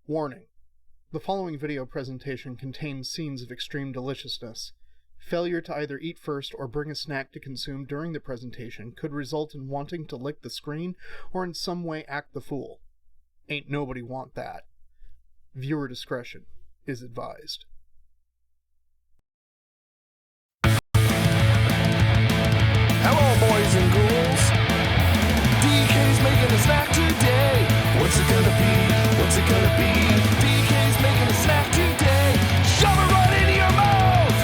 Warning: the following video presentation contains scenes of extreme deliciousness. Failure to either eat first or bring a snack to consume during the presentation could result in wanting to lick the screen or in some way act the fool. Ain't nobody want that. Viewer discretion is advised. Hello, boys and ghouls. DK's making a snack today. What's it gonna be? What's it gonna be? DK's making a snack today. Shove it right into your mouth.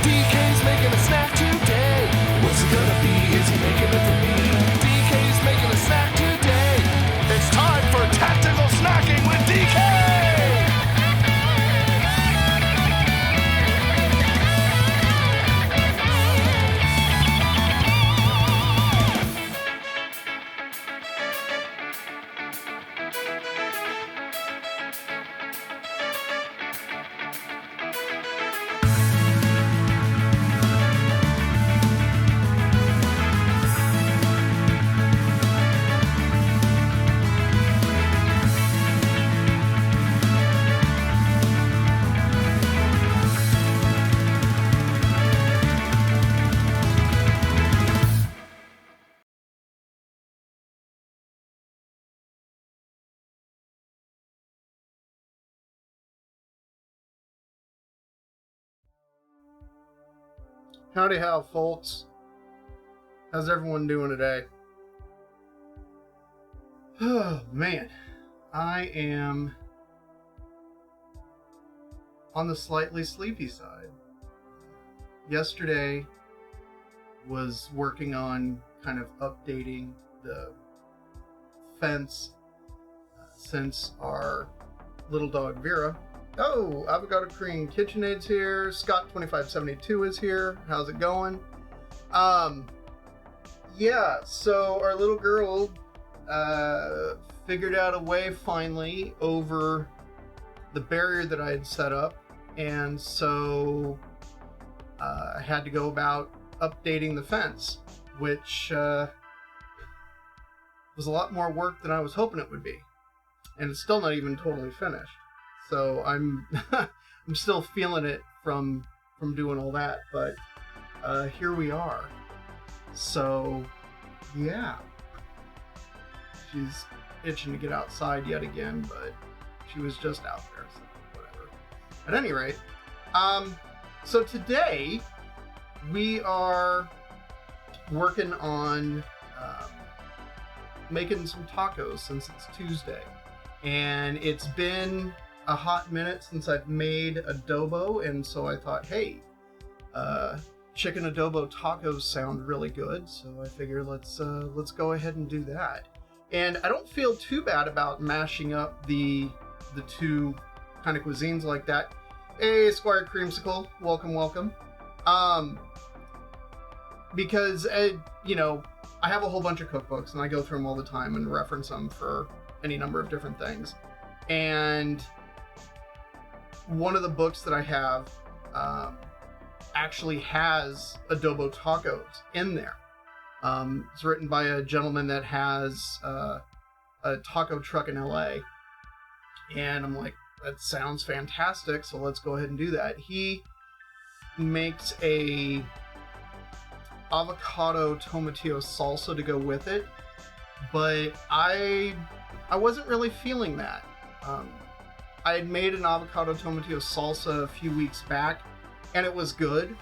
DK's making a snack today. What's it gonna be? Is he making it for me? DK's making a snack today. It's time for tactical snacking with DK. Howdy how, folks. How's everyone doing today? Oh, man. I am on the slightly sleepy side. Yesterday was working on kind of updating the fence since our little dog Vera. Oh, Avocado Cream KitchenAid's here. Scott2572 is here. How's it going? Yeah, so our little girl figured out a way finally over the barrier that I had set up, and so I had to go about updating the fence, which was a lot more work than I was hoping it would be, and it's still not even totally finished. So I'm I'm still feeling it from doing all that, but here we are. So yeah, she's itching to get outside yet again, but she was just out there, so whatever. At any rate, so today we are working on making some tacos since it's Tuesday, and it's been a hot minute since I've made adobo, and so I thought, hey, chicken adobo tacos sound really good, so I figure let's go ahead and do that. And I don't feel too bad about mashing up the two kind of cuisines like that. Hey, Squire Creamsicle, welcome. Because you know, I have a whole bunch of cookbooks and I go through them all the time and reference them for any number of different things, and one of the books that I have actually has adobo tacos in there. It's written by a gentleman that has a taco truck in LA. And I'm like, that sounds fantastic, so let's go ahead and do that. He makes a avocado tomatillo salsa to go with it, but I wasn't really feeling that. I had made an avocado tomatillo salsa a few weeks back, and it was good,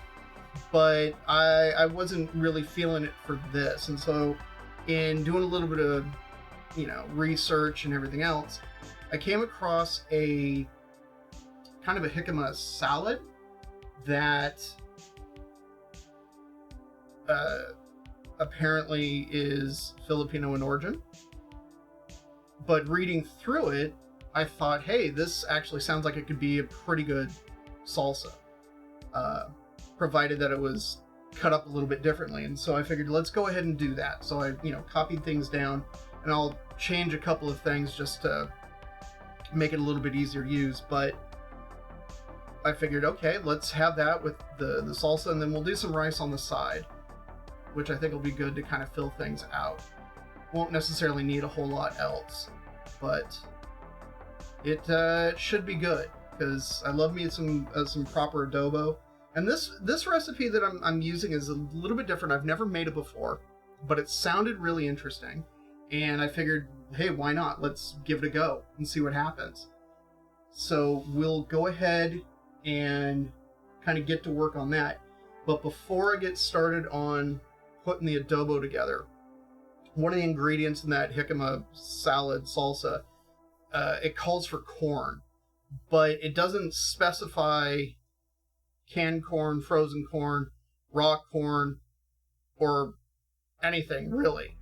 but I wasn't really feeling it for this. And so in doing a little bit of, you know, research and everything else, I came across a kind of a jicama salad that apparently is Filipino in origin. But reading through it, I thought, hey, this actually sounds like it could be a pretty good salsa, provided that it was cut up a little bit differently. And so I figured, let's go ahead and do that. So I, copied things down, and I'll change a couple of things just to make it a little bit easier to use. But I figured, okay, let's have that with the salsa, and then we'll do some rice on the side, which I think will be good to kind of fill things out. Won't necessarily need a whole lot else, but It should be good, because I love me some proper adobo. And this recipe that I'm using is a little bit different. I've never made it before, but it sounded really interesting, and I figured, hey, why not? Let's give it a go and see what happens. So we'll go ahead and kind of get to work on that. But before I get started on putting the adobo together, one of the ingredients in that jicama salsa, it calls for corn, but it doesn't specify canned corn, frozen corn, raw corn, or anything really.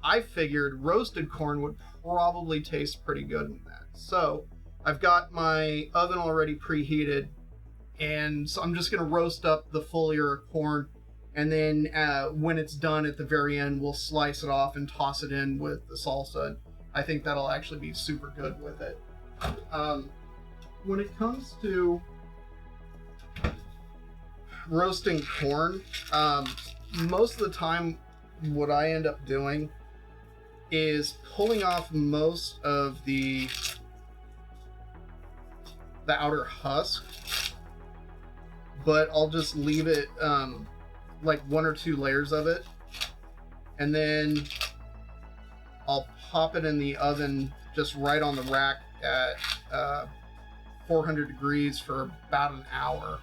I figured roasted corn would probably taste pretty good in that. So I've got my oven already preheated, and so I'm just going to roast up the full ear of corn, and then when it's done at the very end, we'll slice it off and toss it in with the salsa. I think that'll actually be super good with it. When it comes to roasting corn, most of the time what I end up doing is pulling off most of the outer husk, but I'll just leave it like 1 or 2 layers of it, and then I'll pop it in the oven just right on the rack at 400 degrees for about an hour.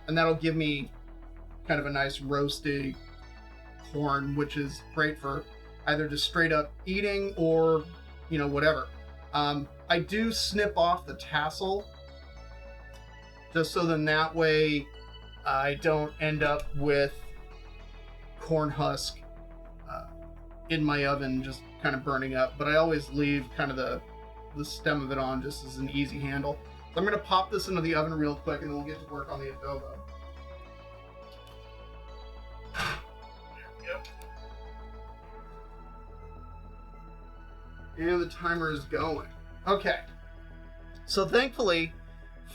And that'll give me kind of a nice roasty corn, which is great for either just straight up eating or, whatever. I do snip off the tassel, just so then that way I don't end up with corn husk in my oven just kind of burning up. But I always leave kind of the stem of it on just as an easy handle. So I'm going to pop this into the oven real quick, and then we'll get to work on the adobo. Yep. And the timer is going. Okay. So thankfully,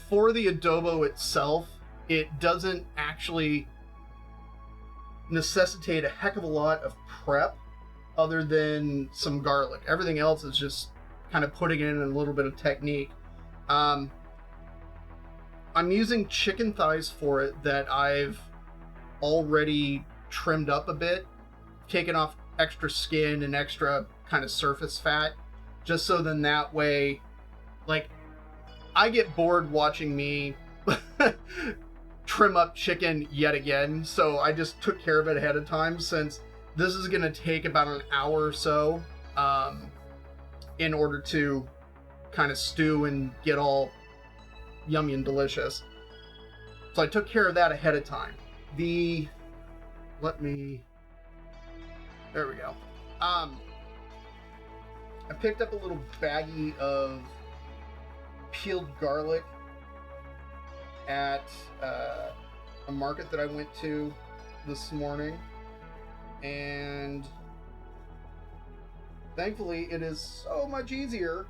for the adobo itself, it doesn't actually necessitate a heck of a lot of prep other than some garlic. Everything else is just kind of putting in a little bit of technique. I'm using chicken thighs for it that I've already trimmed up a bit, taken off extra skin and extra kind of surface fat, just so then that way, like, I get bored watching me trim up chicken yet again, so I just took care of it ahead of time, since this is going to take about an hour or so in order to kind of stew and get all yummy and delicious. So I took care of that ahead of time. There we go. I picked up a little baggie of peeled garlic at a market that I went to this morning, and thankfully it is so much easier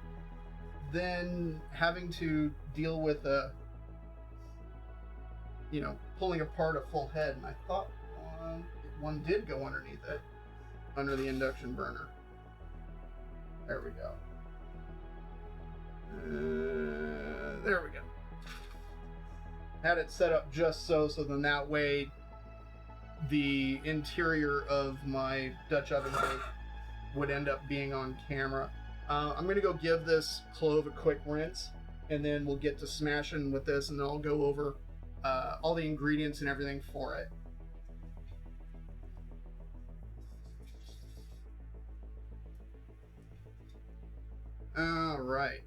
than having to deal with pulling apart a full head. And I thought one did go underneath it, under the induction burner. There we go. There we go. Had it set up just so then that way the interior of my Dutch oven would end up being on camera. I'm going to go give this clove a quick rinse, and then we'll get to smashing with this, and then I'll go over all the ingredients and everything for it. All right.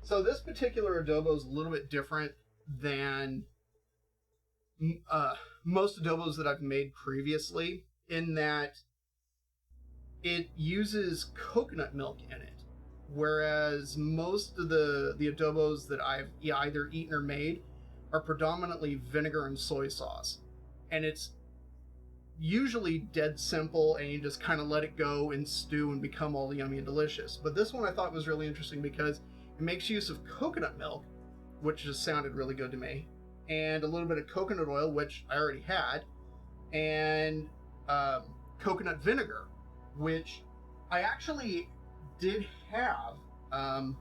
So this particular adobo is a little bit different than most adobos that I've made previously, in that it uses coconut milk in it, whereas most of the adobos that I've either eaten or made are predominantly vinegar and soy sauce, and it's usually dead simple, and you just kind of let it go and stew and become all yummy and delicious. But this one I thought was really interesting because it makes use of coconut milk, which just sounded really good to me, and a little bit of coconut oil, which I already had, and coconut vinegar, which I actually did have, I'm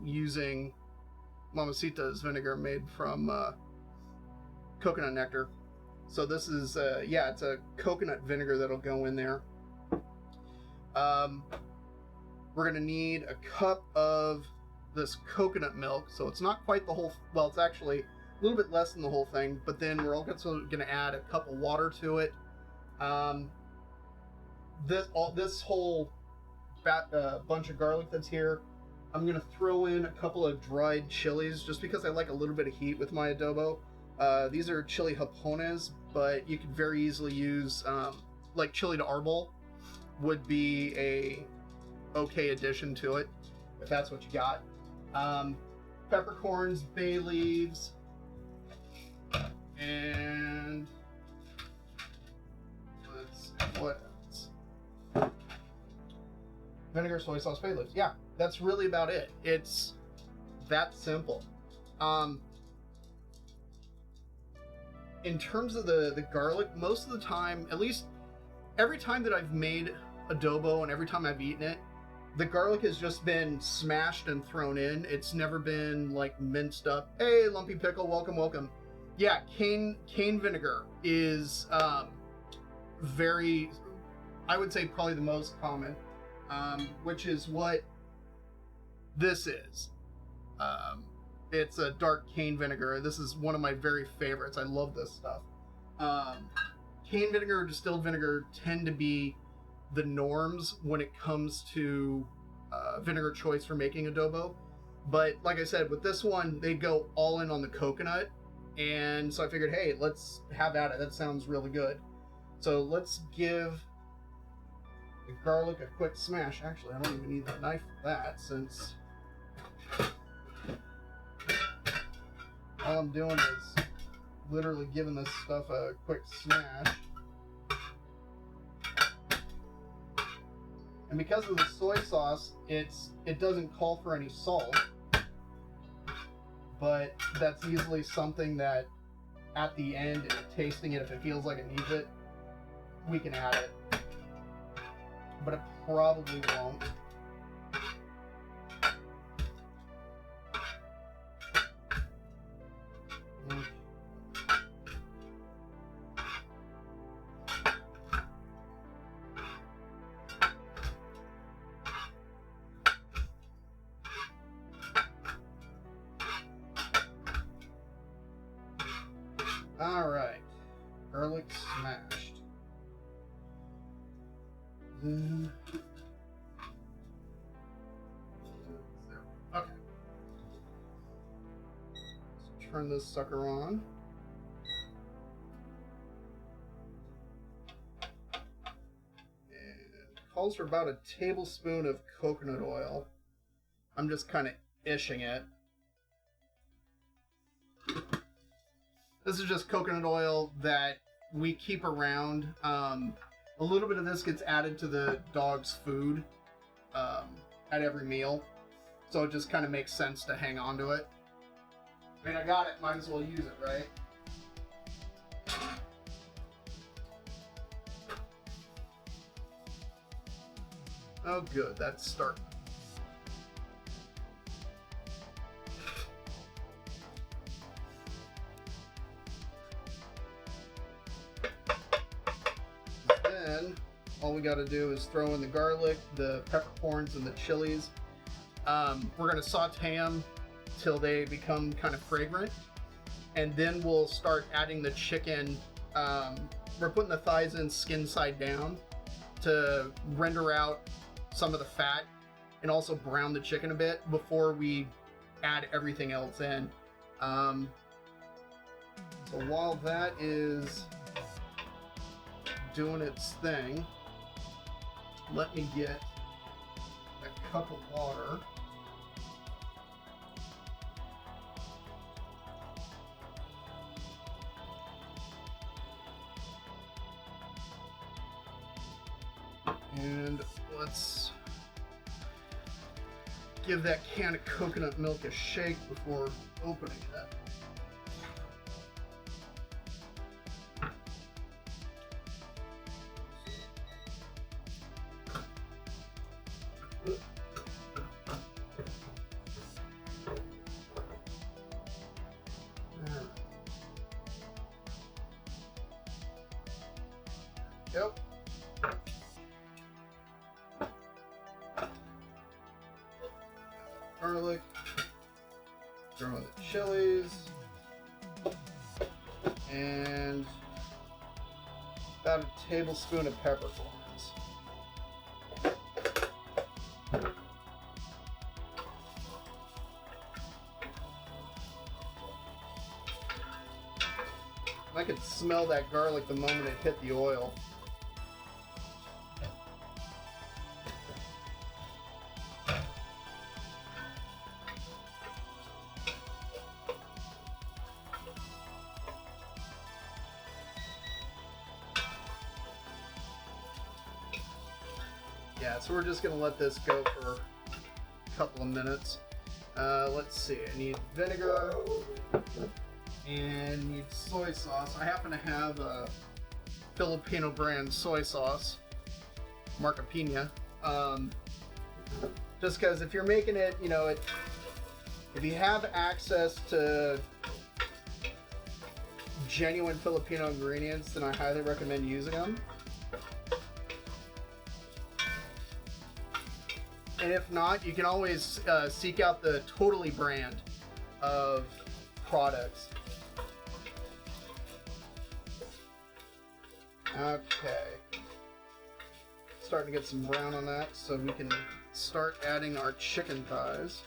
using Mamacita's vinegar made from coconut nectar. So this is, it's a coconut vinegar that'll go in there. We're going to need a cup of this coconut milk. So it's not quite the whole, well, it's actually a little bit less than the whole thing, but then we're also going to add a cup of water to it. This whole bunch of garlic that's here, I'm going to throw in a couple of dried chilies just because I like a little bit of heat with my adobo. These are chili japones, but you could very easily use, like chili de árbol would be a okay addition to it, if that's what you got. Peppercorns, bay leaves, and what else? Vinegar, soy sauce, bay leaves. Yeah, that's really about it. It's that simple. In terms of the garlic, most of the time, at least every time that I've made adobo and every time I've eaten it, the garlic has just been smashed and thrown in. It's never been like minced up. Hey, Lumpy Pickle, welcome, welcome. Yeah, cane vinegar is very, I would say probably the most common, which is what this is. It's a dark cane vinegar. This is one of my very favorites. I love this stuff. Cane vinegar or distilled vinegar tend to be the norms when it comes to vinegar choice for making adobo. But like I said, with this one, they go all in on the coconut. And so I figured, hey, let's have at it. That sounds really good. So let's give the garlic a quick smash. Actually, I don't even need the knife for that, since all I'm doing is literally giving this stuff a quick smash. And because of the soy sauce, it doesn't call for any salt, but that's easily something that at the end, tasting it, if it feels like it needs it, we can add it. But it probably won't. Alright, garlic smashed. Then, okay. Let's turn this sucker on. And it calls for about a tablespoon of coconut oil. I'm just kind of ishing it. This is just coconut oil that we keep around. A little bit of this gets added to the dog's food at every meal. So it just kind of makes sense to hang on to it. I mean, I got it, might as well use it, right? Oh good, that's starting. All we got to do is throw in the garlic, the peppercorns, and the chilies. We're going to saute them till they become kind of fragrant. And then we'll start adding the chicken. We're putting the thighs in skin side down to render out some of the fat and also brown the chicken a bit before we add everything else in. So while that is doing its thing, let me get a cup of water. And let's give that can of coconut milk a shake before opening it. Throw in the chilies. And about a tablespoon of peppercorns. I could smell that garlic the moment it hit the oil. Yeah, so we're just gonna let this go for a couple of minutes. Let's see, I need vinegar and need soy sauce. I happen to have a Filipino brand soy sauce, Marca Pina. Just because if you're making it, you know, if you have access to genuine Filipino ingredients, then I highly recommend using them. And if not, you can always seek out the Totally brand of products. Okay. Starting to get some brown on that, so we can start adding our chicken thighs.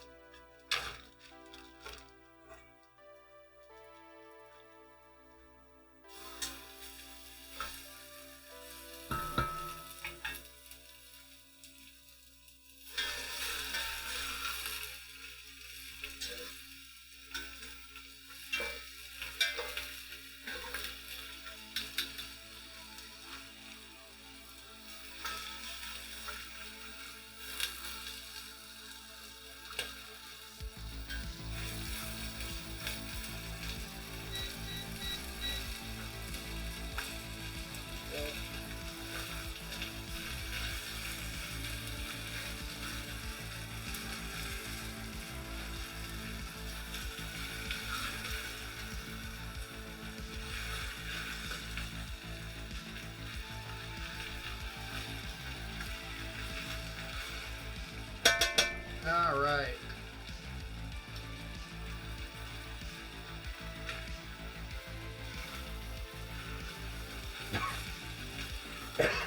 All right.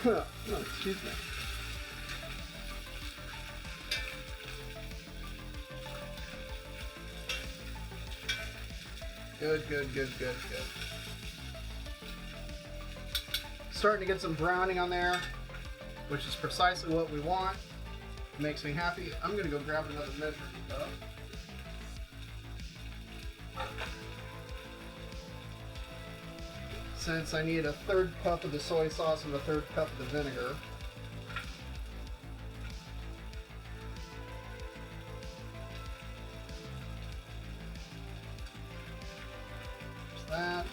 Oh, excuse me. Good, good, good, good, good. Starting to get some browning on there, which is precisely what we want. Makes me happy. I'm gonna go grab another measuring cup. Since I need a third cup of the soy sauce and a third cup of the vinegar. There's that.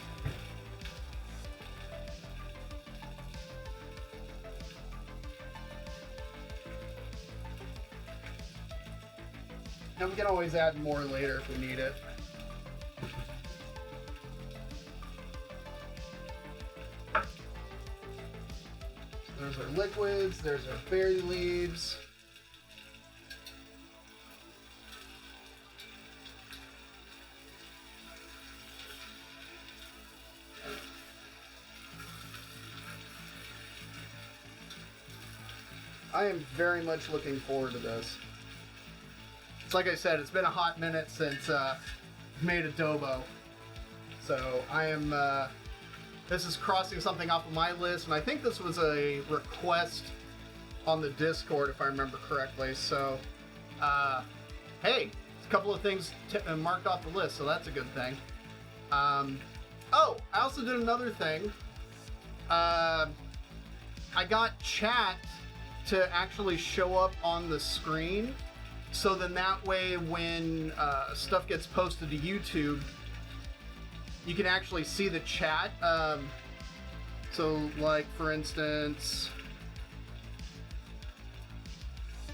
And we can always add more later if we need it. So there's our liquids, there's our berry leaves. I am very much looking forward to this. Like I said, it's been a hot minute since made adobo, so I am. This is crossing something off of my list, and I think this was a request on the Discord, if I remember correctly. So, hey, a couple of things marked off the list, so that's a good thing. Oh, I also did another thing. I got chat to actually show up on the screen. So then that way when stuff gets posted to YouTube, you can actually see the chat. So like for instance,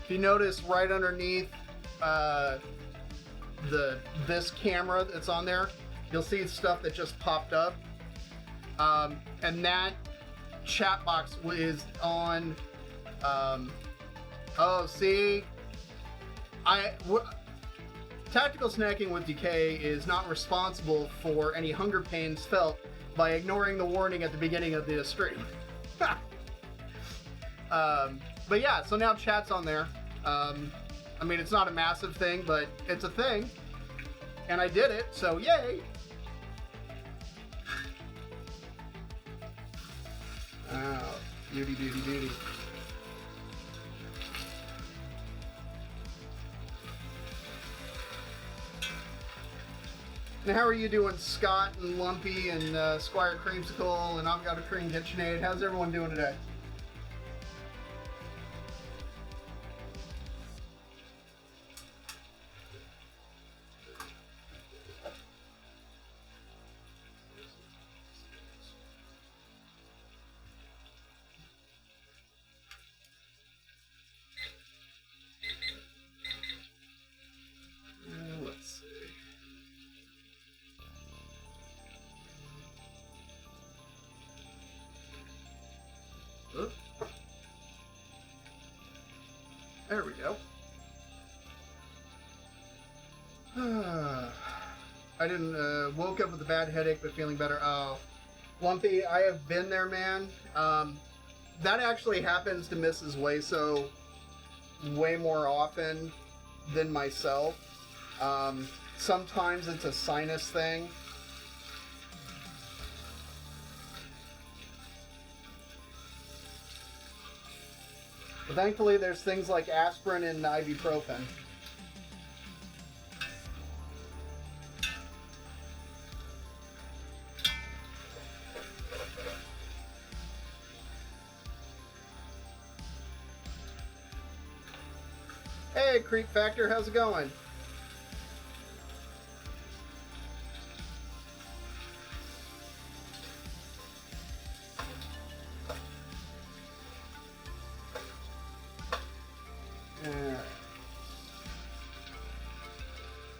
if you notice right underneath this camera that's on there, you'll see stuff that just popped up. And that chat box is on, oh see, Tactical snacking with Decay is not responsible for any hunger pains felt by ignoring the warning at the beginning of the stream. But yeah, so now chat's on there. I mean, it's not a massive thing, but it's a thing. And I did it, so yay! Oh, beauty, beauty, beauty. And how are you doing, Scott and Lumpy and Squire Creamsicle and I've Got a Cream KitchenAid? How's everyone doing today? Let's see. Oops. There we go. I didn't woke up with a bad headache, but feeling better. Oh, Lumpy, I have been there, man. That actually happens to Mrs. Wayso way more often than myself. Sometimes it's a sinus thing. But thankfully, there's things like aspirin and ibuprofen. Hey, Creep Factor, how's it going?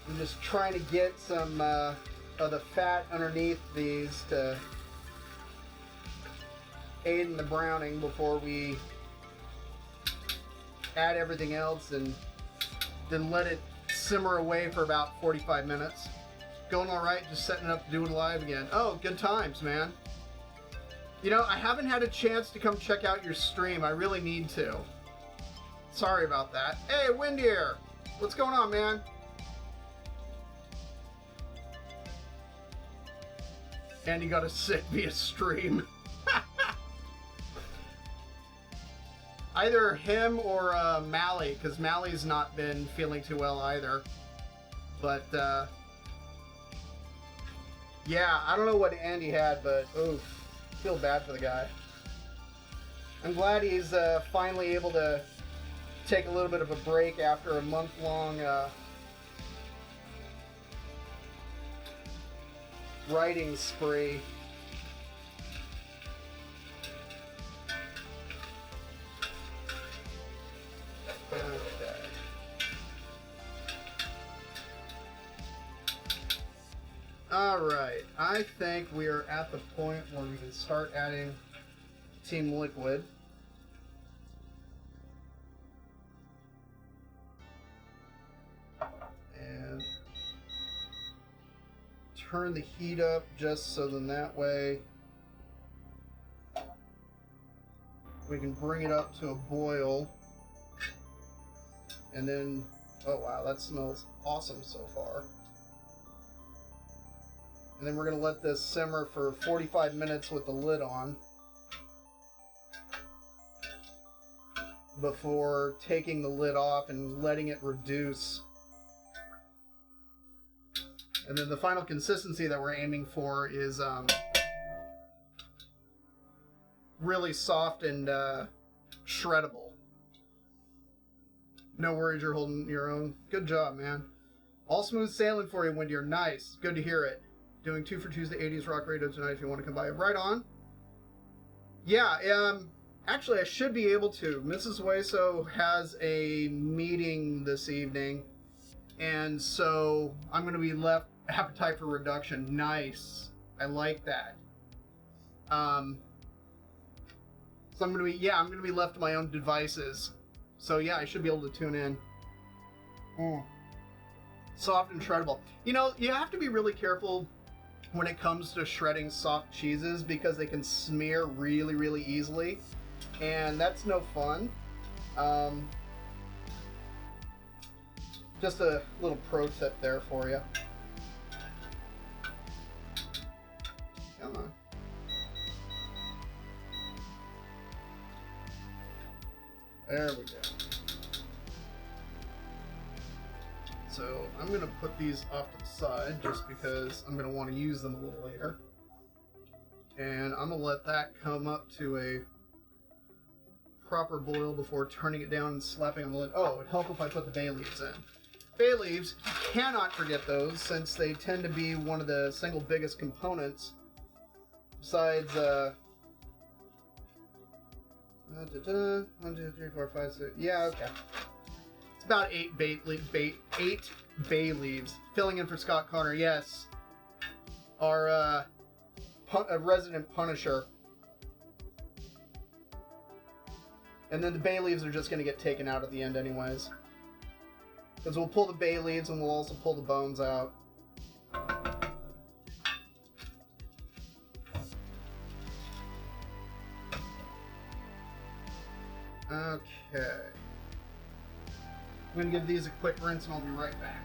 I'm just trying to get some of the fat underneath these to aid in the browning before we add everything else, and then let it simmer away for about 45 minutes. Going all right, just setting up to do it live again. Oh, good times, man. You know, I haven't had a chance to come check out your stream. I really need to. Sorry about that. Hey, Windier! What's going on, man? And you got a sick via stream. Either him or Mally, because Mally's not been feeling too well either. But, yeah, I don't know what Andy had, but, oof, feel bad for the guy. I'm glad he's finally able to take a little bit of a break after a month-long writing spree. Okay. Alright, I think we are at the point where we can start adding Team Liquid. And turn the heat up just so then that way we can bring it up to a boil. And then, oh wow, that smells awesome so far. And then we're going to let this simmer for 45 minutes with the lid on before taking the lid off and letting it reduce. And then the final consistency that we're aiming for is really soft and shreddable. No worries, you're holding your own. Good job, man. All smooth sailing for you, Windy. You're nice. Good to hear it. Doing 2 for Tuesday 80s Rock Radio tonight if you want to come by. Right on. Yeah, actually, I should be able to. Mrs. Wayso has a meeting this evening, and so I'm going to be left appetite for reduction. Nice. I like that. So I'm going to be left to my own devices. So yeah, I should be able to tune in. soft and shreddable. You know, you have to be really careful when it comes to shredding soft cheeses because they can smear really, really easily, and that's no fun. Just a little pro tip there for you. Come on. There we go. So I'm going to put these off to the side just because I'm going to want to use them a little later. And I'm going to let that come up to a proper boil before turning it down and slapping on the lid. Oh, it'd help if I put the bay leaves in. Bay leaves, you cannot forget those since they tend to be one of the single biggest components besides 1, 2, 3, 4, 5, 6. Yeah, okay. It's about 8 bay leaves. Filling in for Scott Connor, yes. Our resident Punisher. And then the bay leaves are just going to get taken out at the end anyways. Because we'll pull the bay leaves and we'll also pull the bones out. Okay. I'm going to give these a quick rinse and I'll be right back.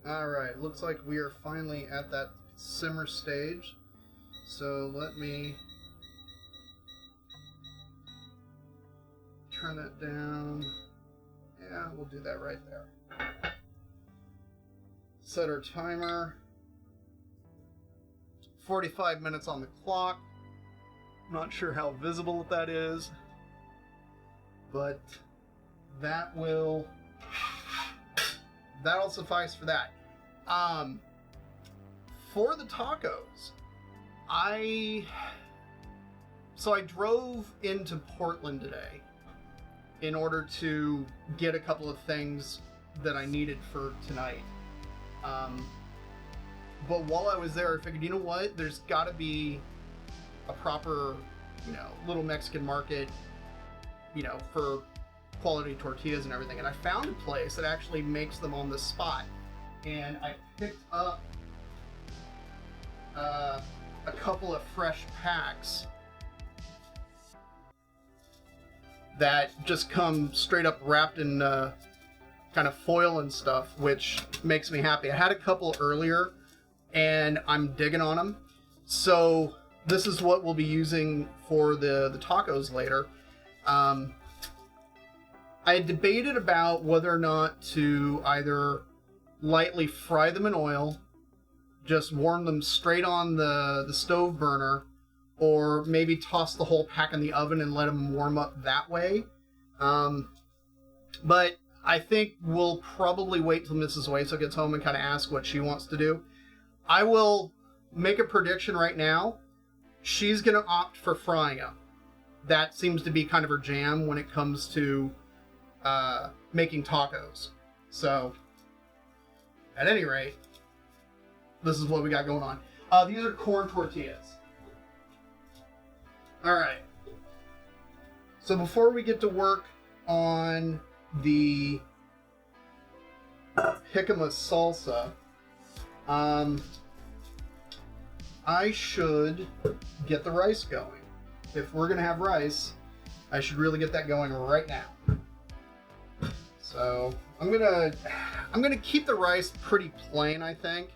Alright, looks like we are finally at that simmer stage. So let me turn that down. Yeah, we'll do that right there. Set our timer. 45 minutes on the clock. I'm not sure how visible that is, but that'll suffice for that. For the tacos, I drove into Portland today in order to get a couple of things that I needed for tonight. But while I was there, I figured, you know what? There's got to be a proper, little Mexican market, for quality tortillas and everything. And I found a place that actually makes them on the spot. And I picked up a couple of fresh packs that just come straight up wrapped in kind of foil and stuff, which makes me happy. I had a couple earlier and I'm digging on them. So this is what we'll be using for the tacos later. I debated about whether or not to either lightly fry them in oil, just warm them straight on the stove burner, or maybe toss the whole pack in the oven and let them warm up that way. But I think we'll probably wait till Mrs. Hueso gets home and kind of ask what she wants to do. I will make a prediction right now. She's going to opt for frying them. That seems to be kind of her jam when it comes to making tacos. So, at any rate, this is what we got going on. These are corn tortillas. Alright. So before we get to work on the Jicama Salsa, I should get the rice going. If we're going to have rice, I should really get that going right now. So I'm gonna keep the rice pretty plain, I think,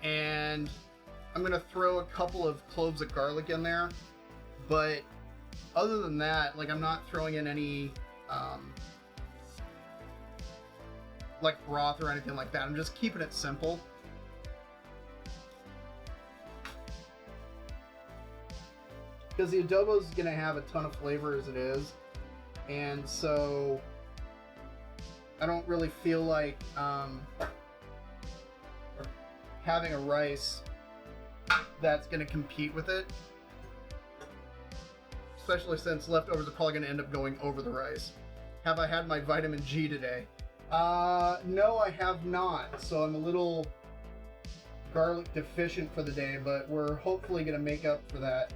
and I'm gonna throw a couple of cloves of garlic in there. But other than that, I'm not throwing in any broth or anything like that. I'm just keeping it simple. Because the adobo is gonna have a ton of flavor as it is, and so I don't really feel like having a rice that's going to compete with it. Especially since leftovers are probably going to end up going over the rice. have I had my vitamin G today? No, I have not. So I'm a little garlic deficient for the day, but we're hopefully going to make up for that.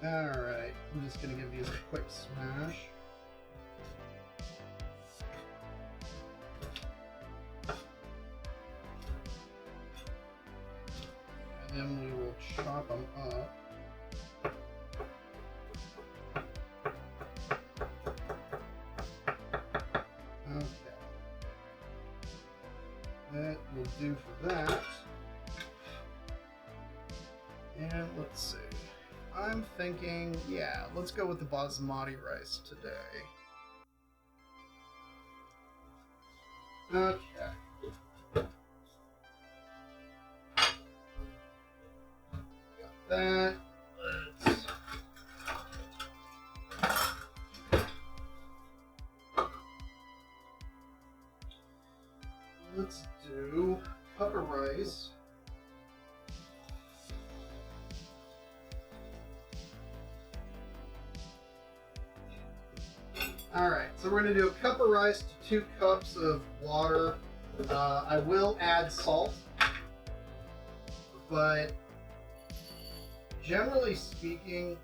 Alright, I'm just going to give these a quick smash. And then we will chop them up. Okay. That will do for that. And let's see. I'm thinking, yeah, let's go with the basmati rice today. Okay. Got that. Let's do a cup of rice. Alright, so we're going to do a cup of rice to 2 cups of water. I will add salt, but generally speaking,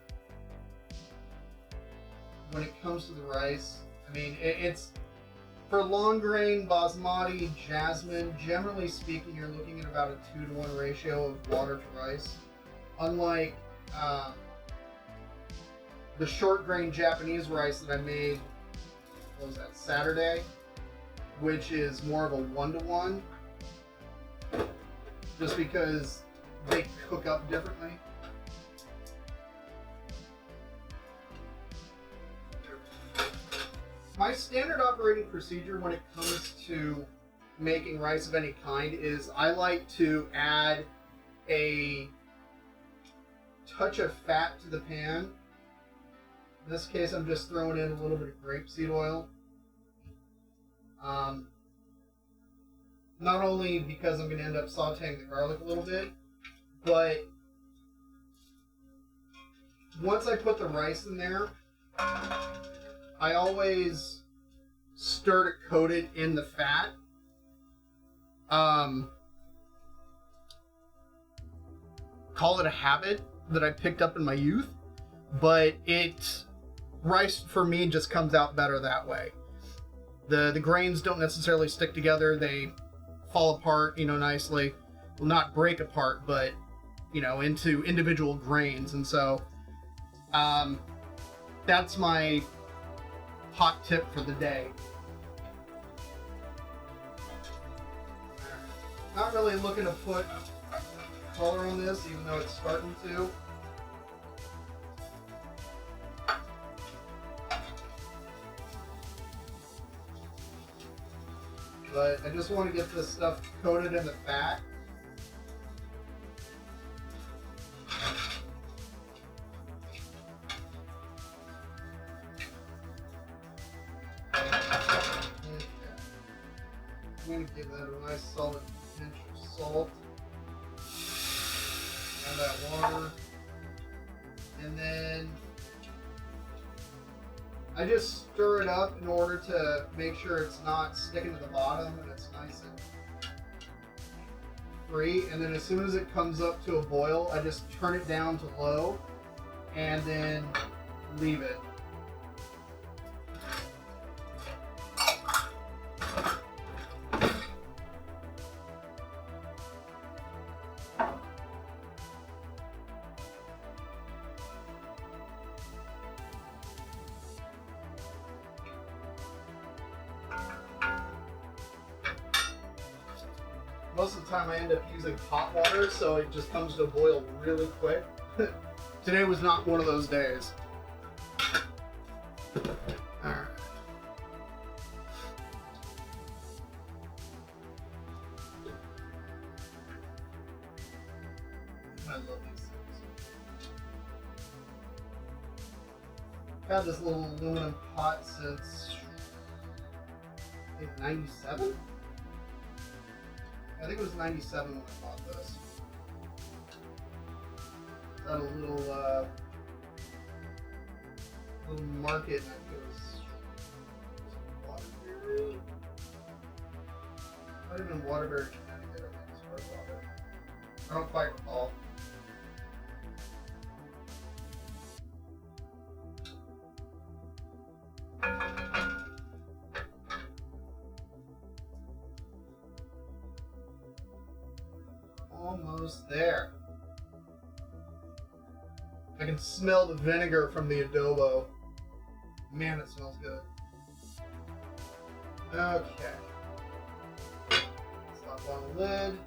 when it comes to the rice, I mean, it's for long grain, basmati, jasmine, generally speaking, you're looking at about a 2-to-1 ratio of water to rice. Unlike the short grain Japanese rice that I made, what was that, Saturday, which is more of a 1-to-1, just because they cook up differently. My standard operating procedure when it comes to making rice of any kind is I like to add a touch of fat to the pan. In this case, I'm just throwing in a little bit of grapeseed oil. Not only because I'm going to end up sauteing the garlic a little bit, but once I put the rice in there, I always stir to coat it in the fat. Call it a habit that I picked up in my youth, but rice for me just comes out better that way. The grains don't necessarily stick together; they fall apart, nicely. Well, not break apart, but into individual grains, and so that's my hot tip for the day. Not really looking to put color on this, even though it's starting to. But I just want to get this stuff coated in the fat. I'm going to give that a nice solid pinch of salt. Add that water. And then I just stir it up in order to make sure it's not sticking to the bottom and it's nice and free. And then as soon as it comes up to a boil, I just turn it down to low and then leave it. Most of the time I end up using hot water, so it just comes to a boil really quick. Today was not one of those days. Alright. I love these things. I've had this little aluminum pot since, I think, 97? I think it was 97 when I bought this. Got a little market that goes. Might have been Waterbury, Connecticut, I think, is where I bought it. I don't quite recall. Almost there. I can smell the vinegar from the adobo. Man, it smells good. Okay. Slap on the lid.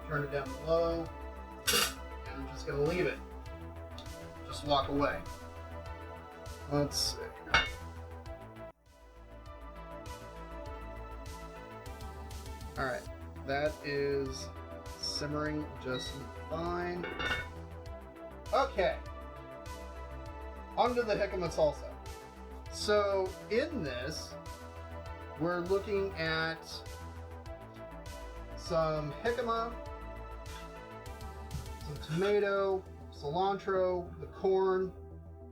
Turn it down low. And I'm just going to leave it. Just walk away. Let's see. Alright. That is simmering just fine. Okay. Onto the Jicama Salsa. So, in this, we're looking at some jicama, some tomato, cilantro, the corn,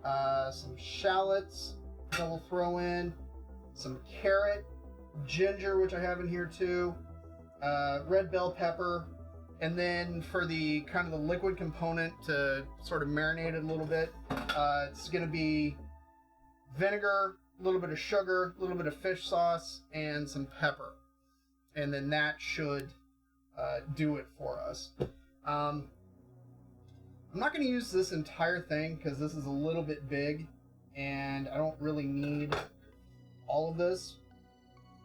some shallots that we'll throw in, some carrot, ginger, which I have in here too, red bell pepper, and then for the kind of the liquid component to sort of marinate it a little bit, it's going to be vinegar, a little bit of sugar, a little bit of fish sauce, and some pepper. And then that should do it for us. I'm not going to use this entire thing because this is a little bit big and I don't really need all of this.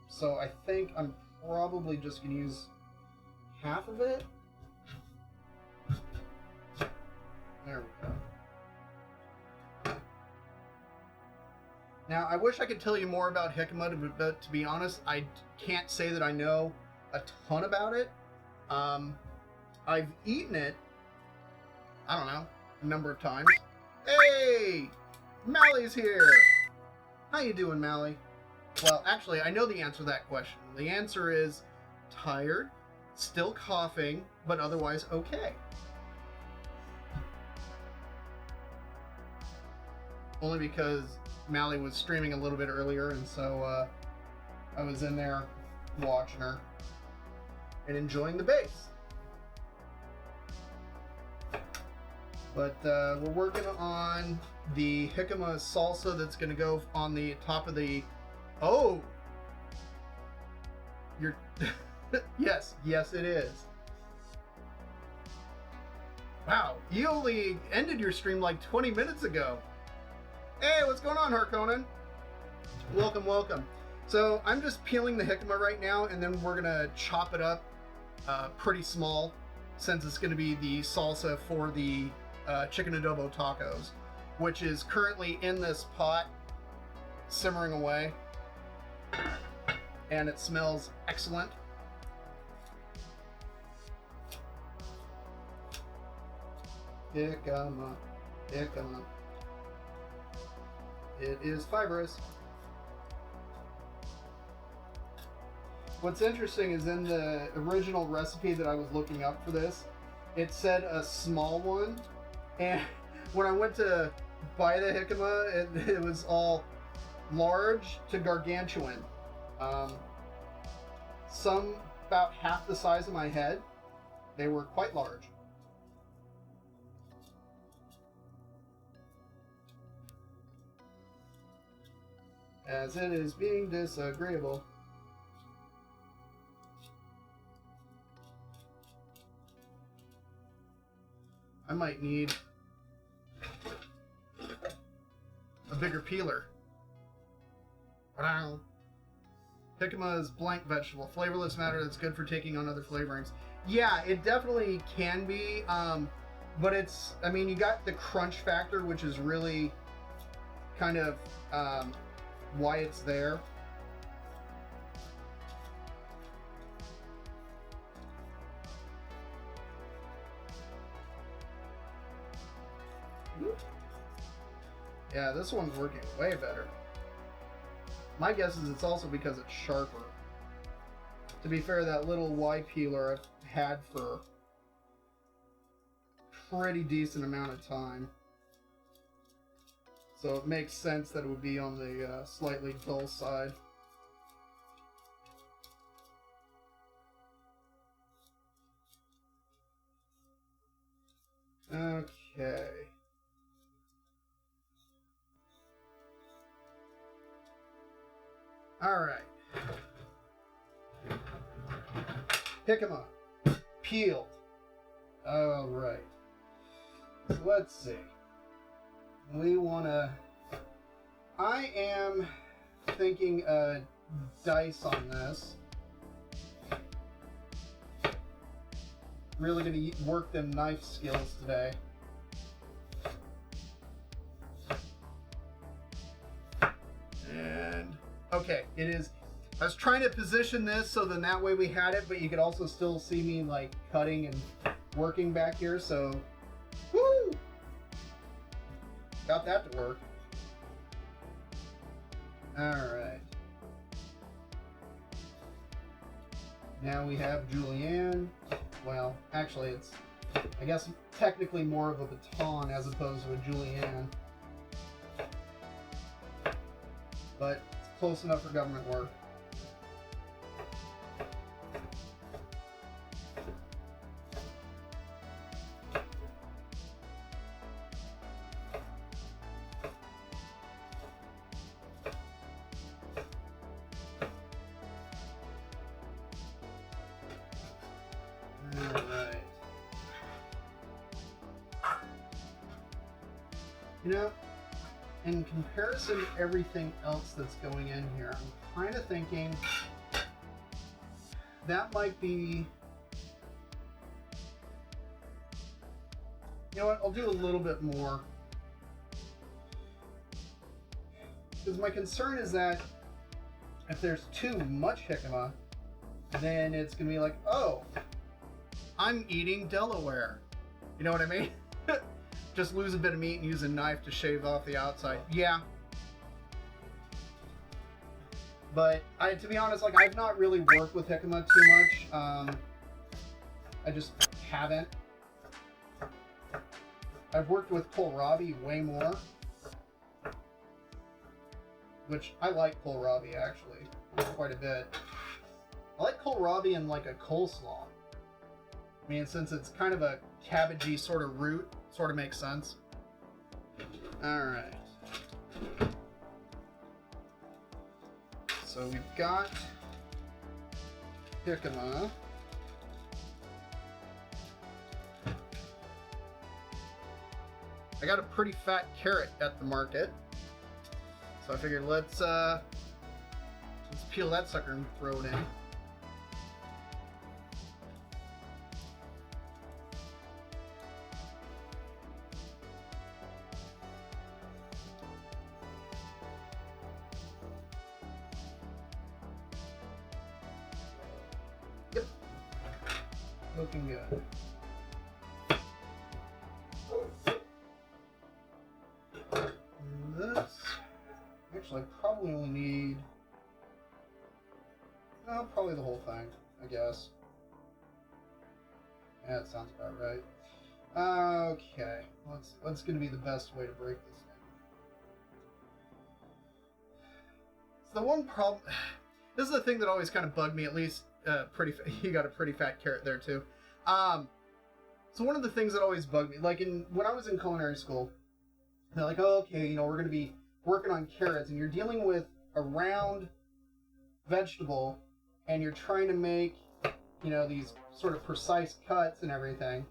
So I think I'm probably just going to use half of it. There we go. Now, I wish I could tell you more about jicama, but to be honest, I can't say that I know a ton about it. I've eaten it, I don't know, a number of times. Hey! Mally's here! How you doing, Mally? Well, actually, I know the answer to that question. The answer is tired, still coughing, but otherwise okay. Only because Mally was streaming a little bit earlier, and so I was in there watching her and enjoying the base. But we're working on the Jicama salsa that's going to go on the top of the... Oh! You're... yes, it is. Wow, you only ended your stream like 20 minutes ago. Hey, what's going on, Harkonnen? Welcome, welcome. So I'm just peeling the jicama right now, and then we're gonna chop it up pretty small, since it's gonna be the salsa for the chicken adobo tacos, which is currently in this pot, simmering away, and it smells excellent. Jicama, jicama. It is fibrous. What's interesting is in the original recipe that I was looking up for this, it said a small one, and when I went to buy the jicama, it was all large to gargantuan. Some about half the size of my head. They were quite large. As it is being disagreeable. I might need a bigger peeler. Wow. Jicama is blank vegetable, flavorless matter that's good for taking on other flavorings. Yeah, it definitely can be, but it's, I mean, you got the crunch factor, which is really kind of why it's there. Yeah, this one's working way better. My guess is it's also because it's sharper. To be fair, that little Y peeler I've had for pretty decent amount of time. So it makes sense that it would be on the slightly dull side. Okay. Alright. Jicama. Peeled. Alright. So let's see. We want to... I am thinking dice on this. Really going to work them knife skills today. And, okay, it is... I was trying to position this so then that way we had it, but you could also still see me, like, cutting and working back here, so... Woo! Got that to work. Alright. Now we have Julianne. Well, actually it's, I guess, technically more of a baton as opposed to a Julianne. But it's close enough for government work. You know, in comparison to everything else that's going in here, I'm kind of thinking that might be... You know what, I'll do a little bit more. Because my concern is that if there's too much jicama, then it's going to be like, oh, I'm eating Delaware. You know what I mean? Just lose a bit of meat and use a knife to shave off the outside. Yeah. But to be honest, like, I've not really worked with jicama too much. I just haven't. I've worked with kohlrabi way more. Which, I like kohlrabi, actually. Quite a bit. I like kohlrabi in, like, a coleslaw. I mean, since it's kind of a cabbagey sort of root, sort of makes sense. Alright. So we've got jicama. I got a pretty fat carrot at the market. So I figured let's peel that sucker and throw it in. Yep. Looking good. Actually, I probably only need... No, probably the whole thing, I guess. Yeah, that sounds about right. Okay, what's going to be the best way to break this thing? So the one problem... This is the thing that always kind of bugged me, at least you got a pretty fat carrot there, too. So one of the things that always bugged me, like when I was in culinary school, they're like, oh, okay, you know, we're going to be working on carrots, and you're dealing with a round vegetable, and you're trying to make, you know, these sort of precise cuts and everything.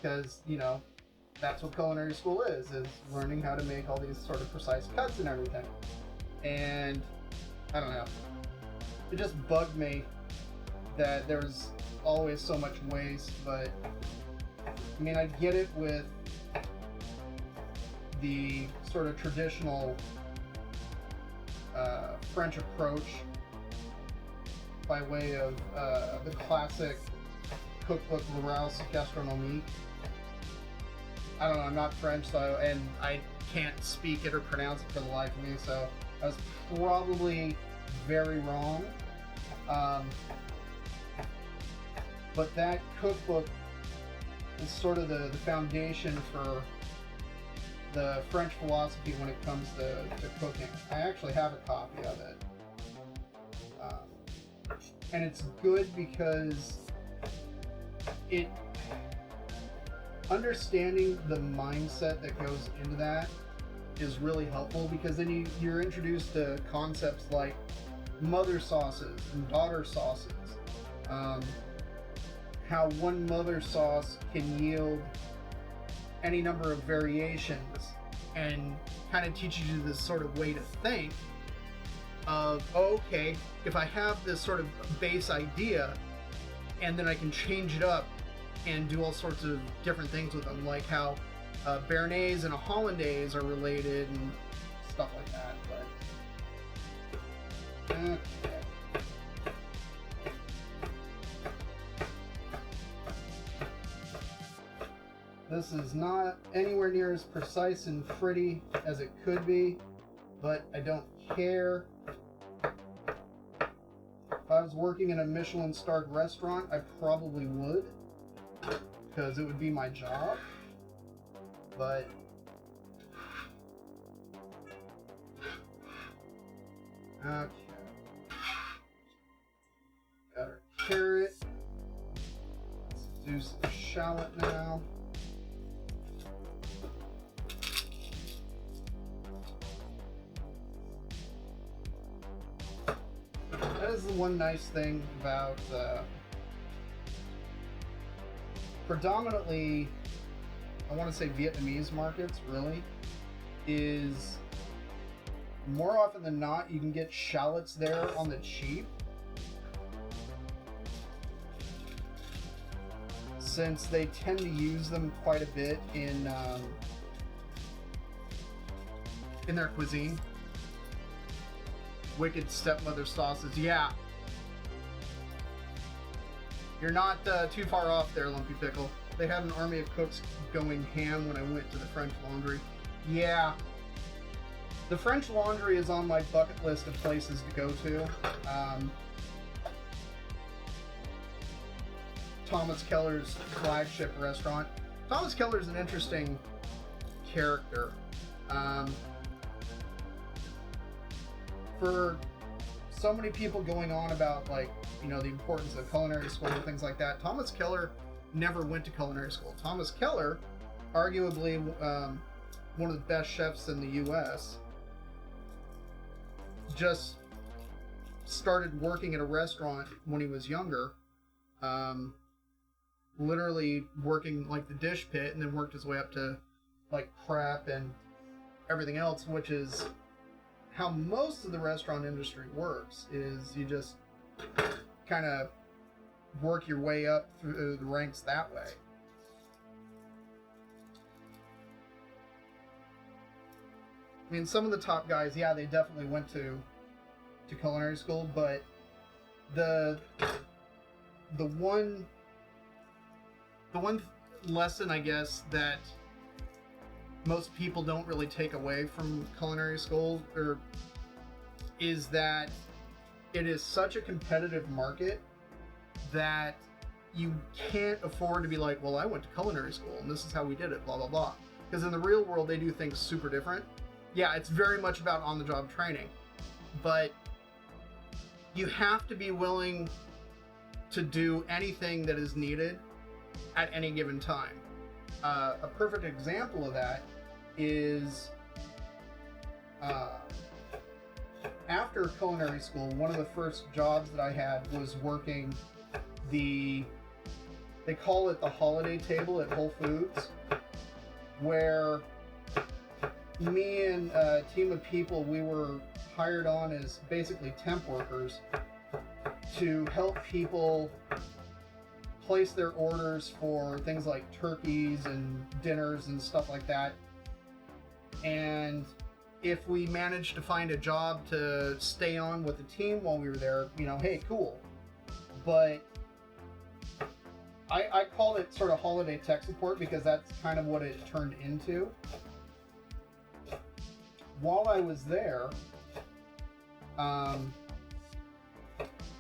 Because, you know, that's what culinary school is learning how to make all these sort of precise cuts and everything. And, I don't know, it just bugged me that there was always so much waste, but I mean, I get it with the sort of traditional French approach by way of the classic cookbook Larousse Gastronomique. I don't know, I'm not French, so, and I can't speak it or pronounce it for the life of me, so I was probably very wrong. but that cookbook is sort of the foundation for the French philosophy when it comes to cooking. I actually have a copy of it. And it's good because understanding the mindset that goes into that is really helpful, because then you're introduced to concepts like mother sauces and daughter sauces. How one mother sauce can yield any number of variations, and kind of teaches you this sort of way to think of, oh, okay, if I have this sort of base idea, and then I can change it up and do all sorts of different things with them, like how Béarnaise and a Hollandaise are related and stuff like that. But okay. This is not anywhere near as precise and pretty as it could be, but I don't care. If I was working in a Michelin-starred restaurant, I probably would, because it would be my job. But okay, got our carrot. Let's do some shallot now. That is the one nice thing about predominantly, I want to say Vietnamese markets, really, is more often than not you can get shallots there on the cheap, since they tend to use them quite a bit in their cuisine. Wicked stepmother sauces, yeah. You're not too far off there, Lumpy Pickle. They had an army of cooks going ham when I went to the French Laundry. Yeah. The French Laundry is on my bucket list of places to go to. Thomas Keller's flagship restaurant. Thomas Keller's an interesting character. For so many people going on about, like, you know, the importance of culinary school and things like that, Thomas Keller never went to culinary school. Thomas Keller, arguably one of the best chefs in the U.S., just started working at a restaurant when he was younger, literally working like the dish pit, and then worked his way up to like prep and everything else, which is how most of the restaurant industry works. Is you just kind of work your way up through the ranks that way. I mean, some of the top guys, yeah, they definitely went to culinary school, but the one lesson, I guess, that most people don't really take away from culinary school is that it is such a competitive market that you can't afford to be like, well, I went to culinary school and this is how we did it, blah, blah, blah. Because in the real world, they do things super different. Yeah, it's very much about on-the-job training, but you have to be willing to do anything that is needed at any given time. A perfect example of that is after culinary school, one of the first jobs that I had was working they call it the holiday table at Whole Foods, where me and a team of people, we were hired on as basically temp workers to help people place their orders for things like turkeys and dinners and stuff like that. And if we managed to find a job to stay on with the team while we were there, you know, hey, cool. But I called it sort of holiday tech support because that's kind of what it turned into. While I was there,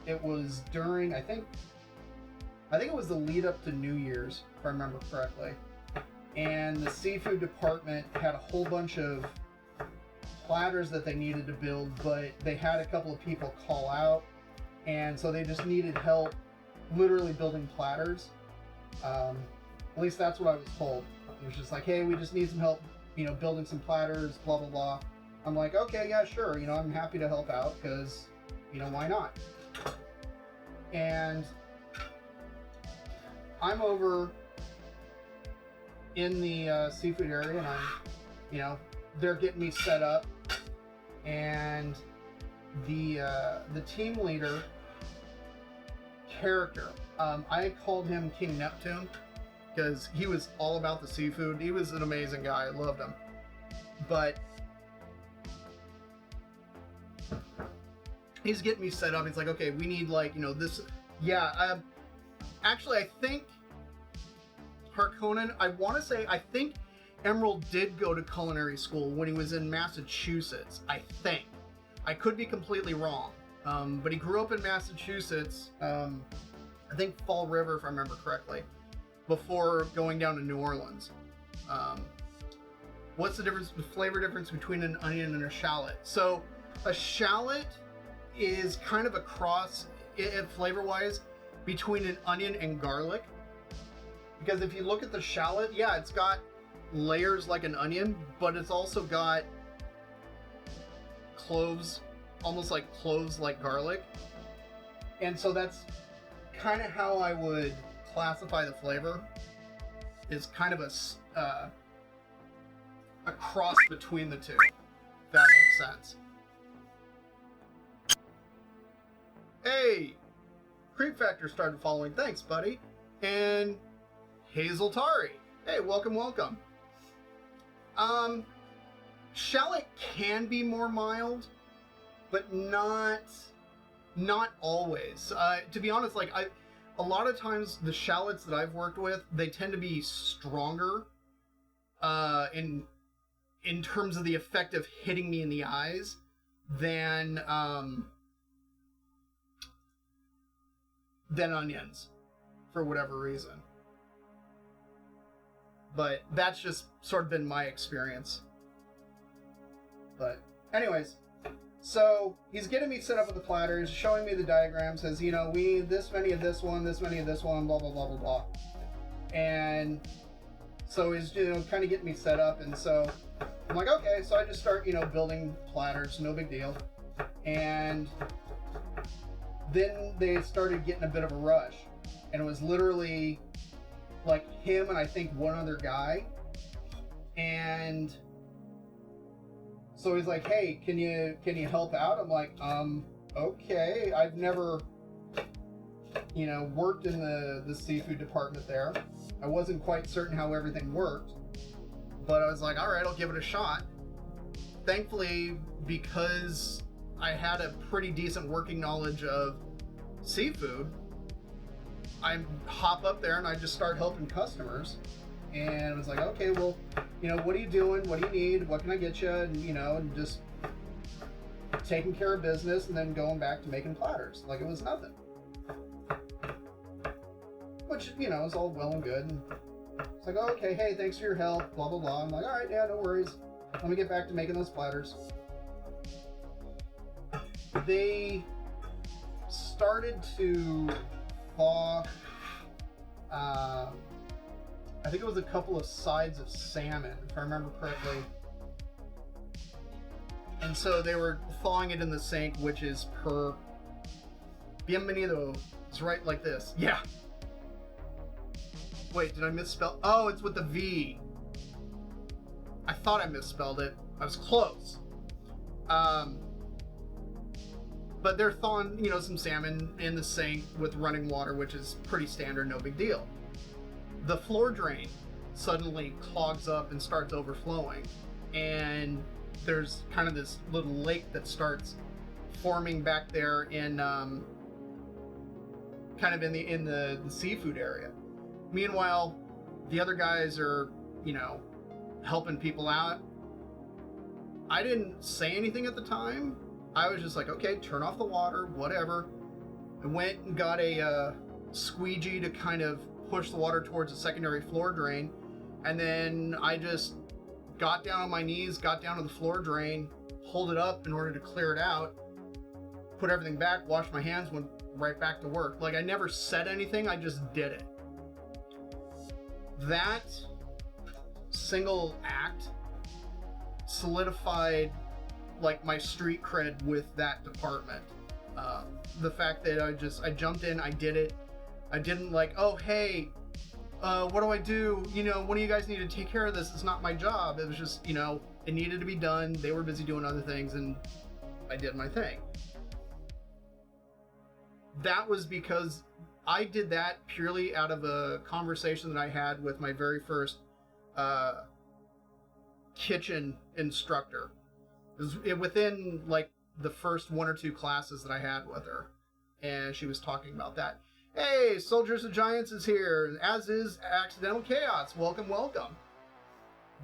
it was during, I think, I think it was the lead up to New Year's, if I remember correctly. And the seafood department had a whole bunch of platters that they needed to build, but they had a couple of people call out, and so they just needed help literally building platters. At least that's what I was told. It was just like, hey, we just need some help, building some platters, blah, blah, blah. I'm like, okay, yeah, sure. I'm happy to help out because, why not? And I'm over in the seafood area, and I'm, they're getting me set up, and the team leader character, I called him King Neptune because he was all about the seafood. He was an amazing guy. I loved him. But he's getting me set up. He's like, okay, we need this. Yeah, actually, I think Harkonnen, I think Emerald did go to culinary school when he was in Massachusetts, I think. I could be completely wrong. But he grew up in Massachusetts, I think Fall River, if I remember correctly, before going down to New Orleans. What's the flavor difference between an onion and a shallot? So a shallot is kind of a cross, flavor-wise, between an onion and garlic. Because if you look at the shallot, yeah, it's got layers like an onion, but it's also got cloves, almost like cloves like garlic. And so that's kind of how I would classify the flavor. Is kind of a cross between the two, if that makes sense. Hey! Creep Factor started following. Thanks, buddy. And Hazel Tari. Hey, welcome. Shallot can be more mild, but not always. To be honest, a lot of times the shallots that I've worked with, they tend to be stronger in terms of the effect of hitting me in the eyes than onions, for whatever reason. But that's just sort of been my experience. But anyways, so he's getting me set up with the platters, showing me the diagram, says, we need this many of this one, blah, blah, blah, blah, blah. And so he's, kind of getting me set up. And so I'm like, okay. So I just start, building platters, no big deal. And then they started getting a bit of a rush. And it was literally like him and I think one other guy. And so he's like, hey, can you help out? I'm like, okay. I've never, worked in the seafood department there. I wasn't quite certain how everything worked, but I was like, all right, I'll give it a shot. Thankfully, because I had a pretty decent working knowledge of seafood, I hop up there and I just start helping customers. And I was like, okay, well, what are you doing? What do you need? What can I get you? And, and just taking care of business and then going back to making platters like it was nothing. Which, is all well and good. And it's like, oh, okay, hey, thanks for your help, blah, blah, blah. I'm like, all right, yeah, no worries. Let me get back to making those platters. They started to thaw, I think it was a couple of sides of salmon, if I remember correctly. And so they were thawing it in the sink, which is per bienvenido. It's right like this. Yeah. Wait, did I misspell? Oh, it's with the V. I thought I misspelled it. I was close. But they're thawing, some salmon in the sink with running water, which is pretty standard, no big deal. The floor drain suddenly clogs up and starts overflowing, and there's kind of this little lake that starts forming back there in kind of in the seafood area. Meanwhile, the other guys are, helping people out. I didn't say anything at the time. I was just like, okay, turn off the water, whatever. I went and got a squeegee to kind of push the water towards the secondary floor drain. And then I just got down on my knees, got down to the floor drain, pulled it up in order to clear it out, put everything back, washed my hands, went right back to work. Like, I never said anything, I just did it. That single act solidified like my street cred with that department. The fact that I jumped in, I did it. I didn't like, oh hey, what do I do? You know, one of you guys need to take care of this. It's not my job. It was just, you know, it needed to be done. They were busy doing other things, and I did my thing. That was because I did that purely out of a conversation that I had with my very first kitchen instructor. It was within like the first 1 or 2 classes that I had with her, and she was talking about that. Hey, Soldiers of Giants is here, as is Accidental Chaos. Welcome, welcome.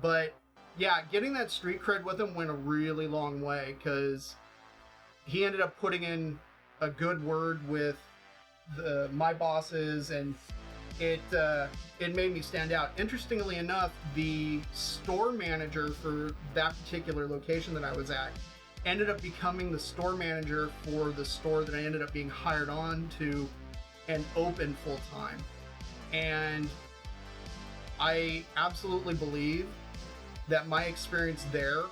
But yeah, getting that street cred with him went a really long way, because he ended up putting in a good word with my bosses, and it made me stand out. Interestingly enough, the store manager for that particular location that I was at ended up becoming the store manager for the store that I ended up being hired on to and open full time. And I absolutely believe that my experience there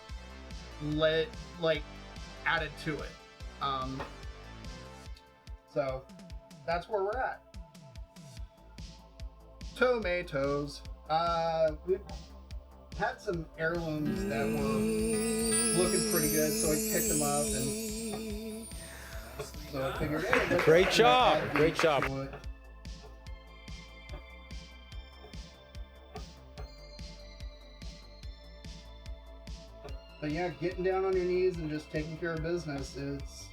added to it. So that's where we're at. Tomatoes. We've had some heirlooms that were looking pretty good, so I picked them up, and so I figured, hey, great job, great job. But yeah, getting down on your knees and just taking care of business, it's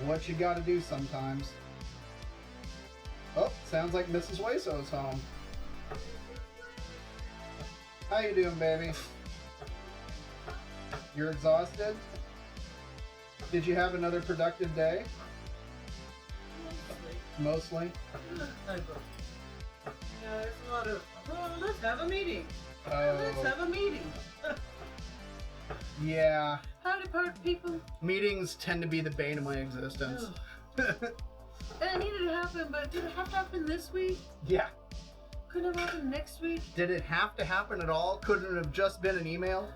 what you gotta do sometimes. Oh, sounds like Mrs. Hueso's home. How you doing, baby? You're exhausted? Did you have another productive day? Mostly? Yeah, there's a lot of, well, let's have a meeting. Let's have a meeting. Yeah. Howdy, part people. Meetings tend to be the bane of my existence. And it needed to happen, but did it have to happen this week? Yeah. Couldn't it happen next week? Did it have to happen at all? Couldn't it have just been an email?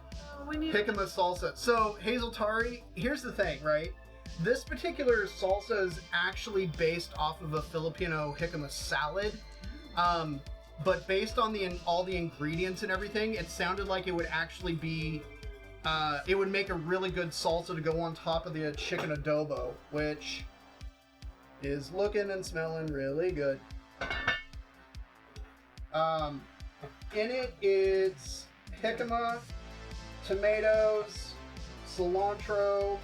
We need Jicama Salsa. So, Hazel Tari, here's the thing, right? This particular salsa is actually based off of a Filipino jicama salad. But based on all the ingredients and everything, it sounded like it would actually be, it would make a really good salsa to go on top of the chicken adobo, which is looking and smelling really good. In it, it's jicama, tomatoes, cilantro,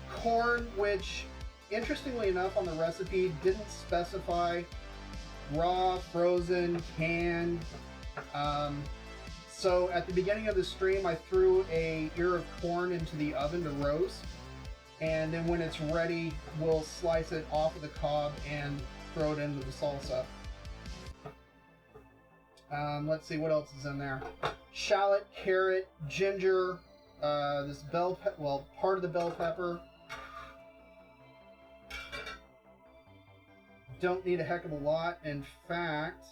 corn, which, interestingly enough, on the recipe didn't specify raw, frozen, canned. So at the beginning of the stream, I threw a ear of corn into the oven to roast, and then when it's ready, we'll slice it off of the cob and throw it into the salsa. Let's see what else is in there. Shallot, carrot, ginger, this part of the bell pepper. Don't need a heck of a lot. In fact,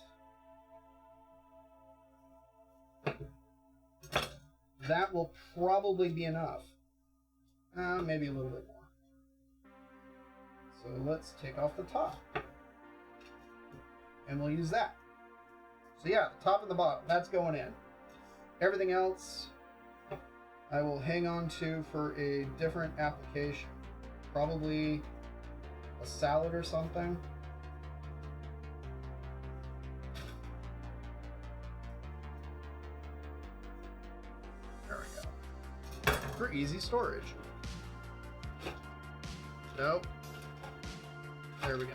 that will probably be enough. Maybe a little bit more. So let's take off the top. And we'll use that. So yeah, the top and the bottom, that's going in. Everything else, I will hang on to for a different application. Probably a salad or something. There we go. For easy storage. Nope. There we go.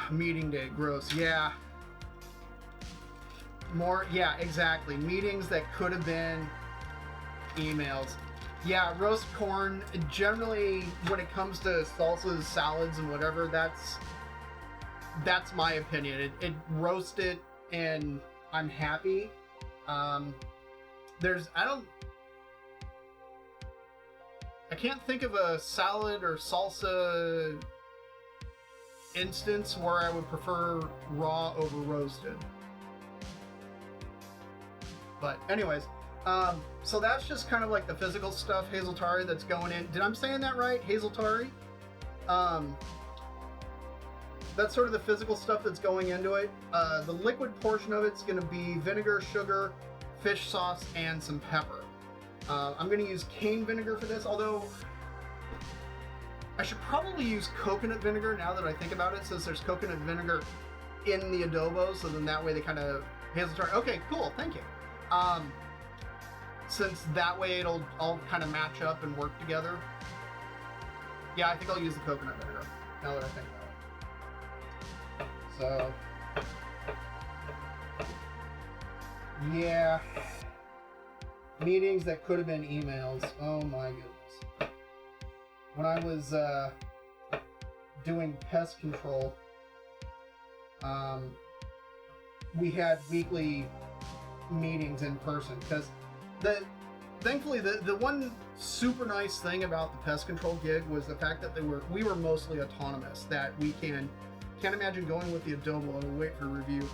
Meeting day, gross. Yeah. Yeah, exactly. Meetings that could have been emails. Yeah, roast corn. Generally, when it comes to salsas, salads, and whatever, that's my opinion. It roast it, and I'm happy. I can't think of a salad or salsa instance where I would prefer raw over roasted. But anyways, so that's just kind of like the physical stuff, hazeltari, that's going in. Did I'm saying that right? Hazeltari? That's sort of the physical stuff that's going into it. The liquid portion of it's going to be vinegar, sugar, fish sauce, and some pepper. I'm going to use cane vinegar for this, although I should probably use coconut vinegar now that I think about it, since there's coconut vinegar in the adobo, so then that way they kind of hazeltari. Okay, cool, thank you. Since that way it'll all kind of match up and work together. Yeah, I think I'll use the coconut vinegar now that I think about it. So, yeah. Meetings that could have been emails. Oh my goodness. When I was doing pest control, we had weekly meetings in person, because thankfully the one super nice thing about the pest control gig was the fact that we were mostly autonomous, that we can't imagine going with the adobo and wait for review.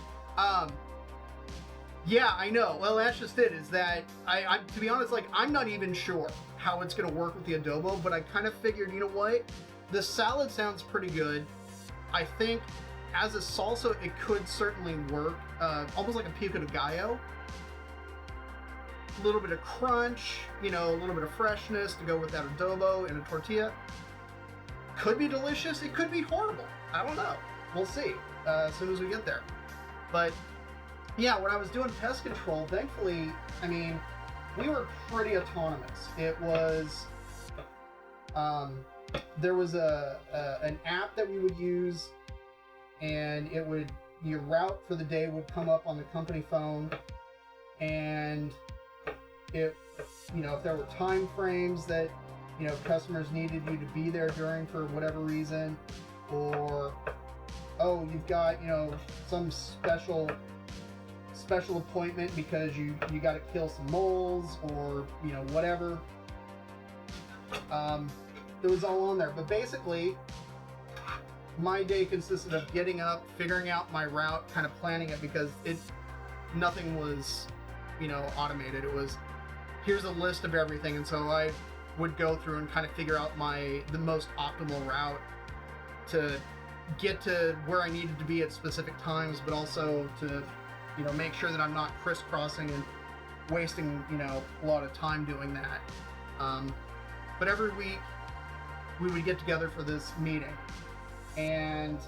Yeah, I know. Well, that's just it, is that I to be honest, like, I'm not even sure how it's going to work with the adobo, but I kind of figured, you know what? The salad sounds pretty good. I think as a salsa, it could certainly work. Almost like a pico de gallo. A little bit of crunch, a little bit of freshness to go with that adobo and a tortilla. Could be delicious. It could be horrible. I don't know. We'll see as soon as we get there. But yeah, when I was doing pest control, thankfully, I mean, we were pretty autonomous. It was, there was an app that we would use, and your route for the day would come up on the company phone, and if there were time frames that, customers needed you to be there during for whatever reason, or, oh, you've got, some special appointment because you got to kill some moles, or whatever. It was all on there, but basically my day consisted of getting up, figuring out my route, kind of planning it, because nothing was automated. It was, here's a list of everything, and so I would go through and kind of figure out the most optimal route to get to where I needed to be at specific times, but also to make sure that I'm not crisscrossing and wasting, a lot of time doing that. But every week we would get together for this meeting, and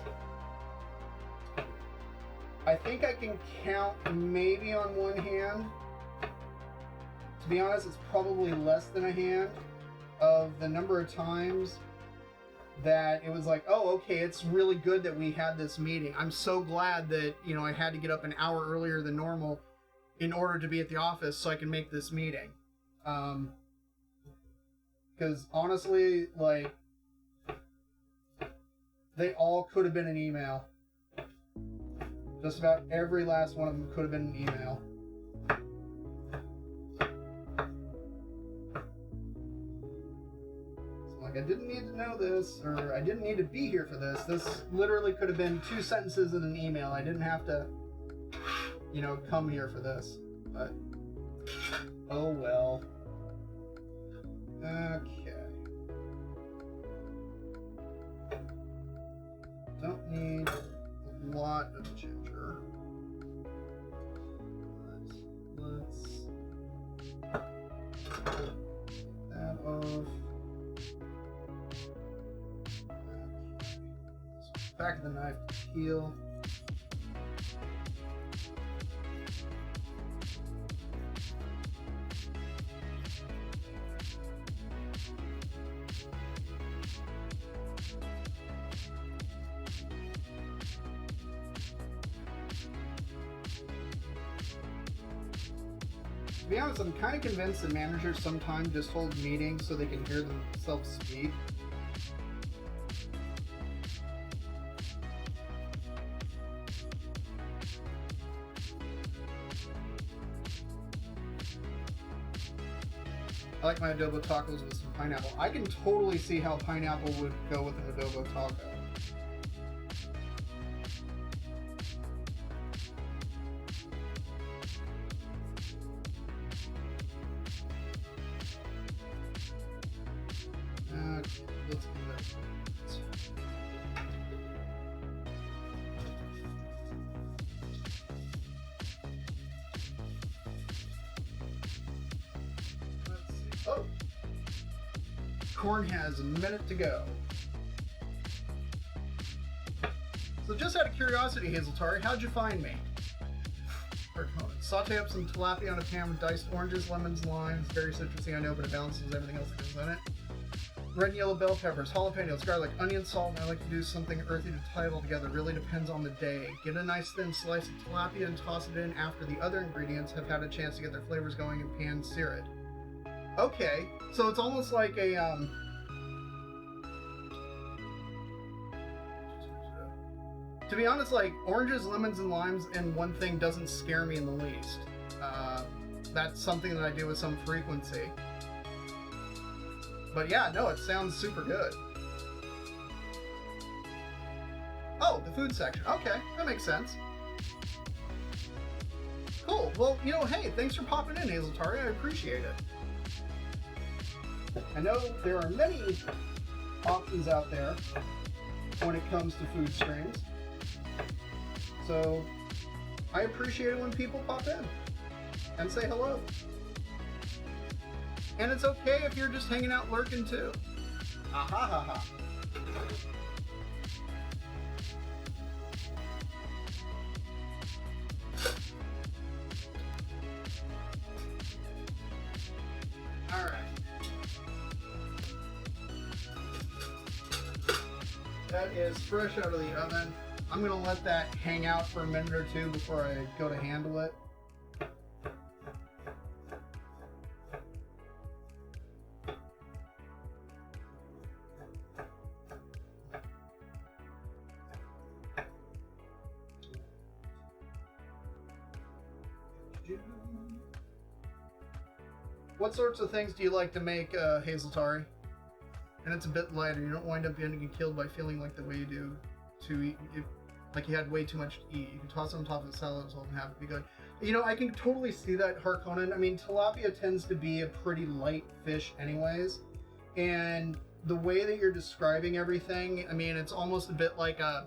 I think I can count maybe on one hand. To be honest, it's probably less than a hand of the number of times that it was like, oh, okay, it's really good that we had this meeting. I'm so glad that, I had to get up an hour earlier than normal in order to be at the office so I can make this meeting. Because honestly, like, they all could have been an email. Just about every last one of them could have been an email. I didn't need to know this, or I didn't need to be here for this. This literally could have been 2 sentences in an email. I didn't have to, come here for this. But, oh well. Okay. Don't need a lot of ginger. Let's take that off. Back of the knife to peel. To be honest, I'm kind of convinced that managers sometimes just hold meetings so they can hear themselves speak. I like my adobo tacos with some pineapple. I can totally see how pineapple would go with an adobo taco. Let's do that. Oh! Corn has a minute to go. So just out of curiosity, Hazeltari, how'd you find me? Saute up some tilapia on a pan with diced oranges, lemons, limes. Very citrusy, I know, but it balances everything else that goes in it. Red and yellow bell peppers, jalapenos, garlic, onion, salt, and I like to do something earthy to tie it all together. Really depends on the day. Get a nice thin slice of tilapia and toss it in after the other ingredients have had a chance to get their flavors going and pan sear it. Okay, so it's almost like a, to be honest, like, oranges, lemons, and limes in one thing doesn't scare me in the least. That's something that I do with some frequency. But yeah, no, it sounds super good. Oh, the food section. Okay, that makes sense. Cool. Well, you know, hey, thanks for popping in, Hazeltari. I appreciate it. I know there are many options out there when it comes to food streams. So I appreciate it when people pop in and say hello. And it's okay if you're just hanging out lurking too. Ah ha ha ha. Alright. That is fresh out of the oven. I'm gonna let that hang out for a minute or two before I go to handle it. What sorts of things do you like to make, Hazeltari? And it's a bit lighter. You don't wind up getting killed by feeling like the way you do to eat. Like you had way too much to eat. You can toss it on top of the salad and have it be good. You know, I can totally see that, Harkonnen. I mean, tilapia tends to be a pretty light fish anyways. And the way that you're describing everything, I mean, it's almost a bit like a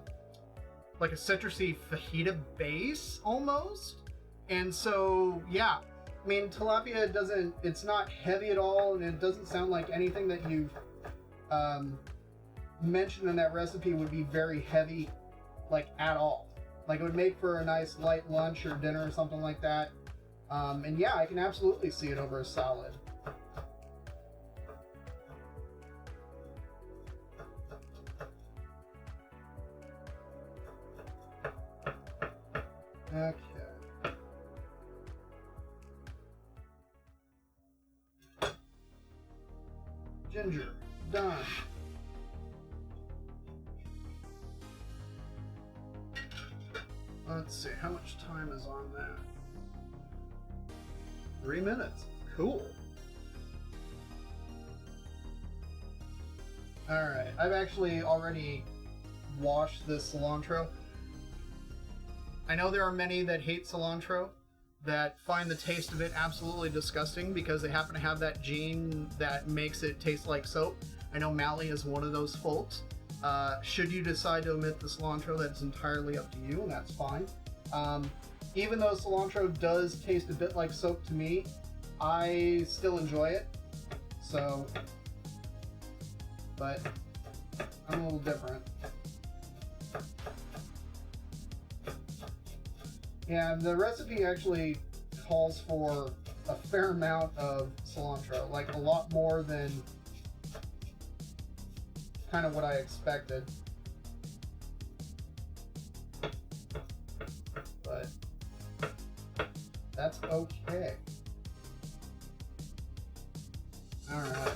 citrusy fajita base, almost. And so, yeah. I mean, tilapia it's not heavy at all, and it doesn't sound like anything that you've mentioned in that recipe would be very heavy, like, at all. Like, it would make for a nice light lunch or dinner or something like that. And yeah, I can absolutely see it over a salad. Okay. Ginger, done. Let's see, how much time is on that? 3 minutes. Cool. Alright, I've actually already washed this cilantro. I know there are many that hate cilantro, that find the taste of it absolutely disgusting because they happen to have that gene that makes it taste like soap. I know Mally is one of those folks. Should you decide to omit the cilantro, that's entirely up to you, and that's fine. Even though cilantro does taste a bit like soap to me, I still enjoy it. So, but I'm a little different. And the recipe actually calls for a fair amount of cilantro, like a lot more than kind of what I expected. But that's okay. Alright.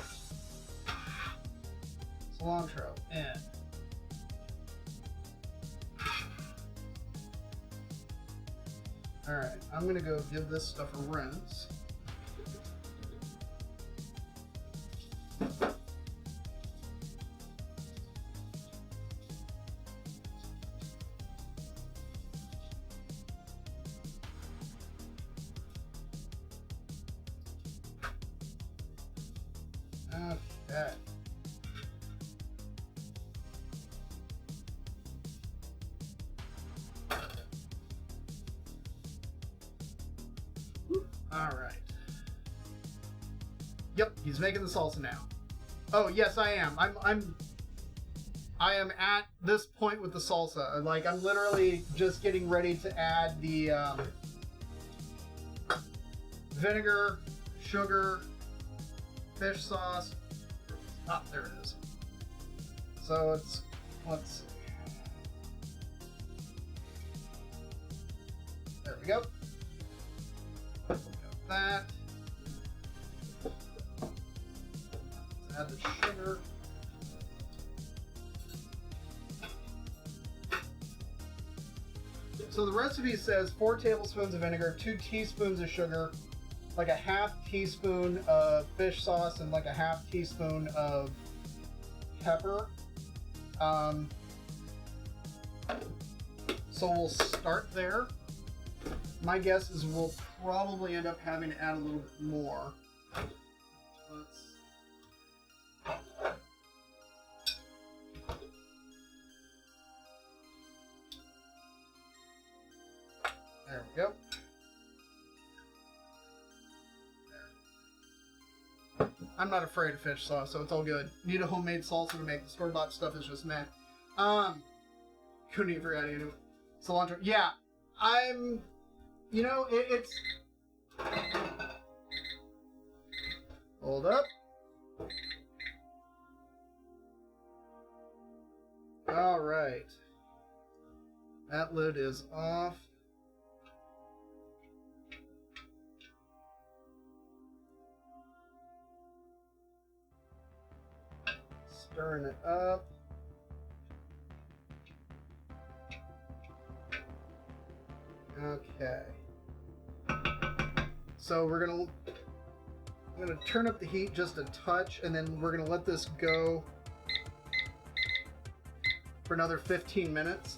Cilantro in. Alright, I'm gonna go give this stuff a rinse. Okay. Alright. Yep, he's making the salsa now. Oh, yes, I am. I am at this point with the salsa. Like, I'm literally just getting ready to add the vinegar, sugar, fish sauce. Ah, there it is. So let's see. There we go. Got that. Let's add the sugar. So the recipe says 4 tablespoons of vinegar, 2 teaspoons of sugar, like a half teaspoon of fish sauce, and like a half teaspoon of pepper. So we'll start there. My guess is we'll probably end up having to add a little bit more. There we go. I'm not afraid of fish sauce, so it's all good. Need a homemade salsa to make. The store-bought stuff is just meh. Couldn't even forget any of it. Cilantro. Yeah, you know, it's... Hold up. Alright. That lid is off. Stirring it up. Okay. So I'm gonna turn up the heat just a touch, and then we're gonna let this go for another 15 minutes.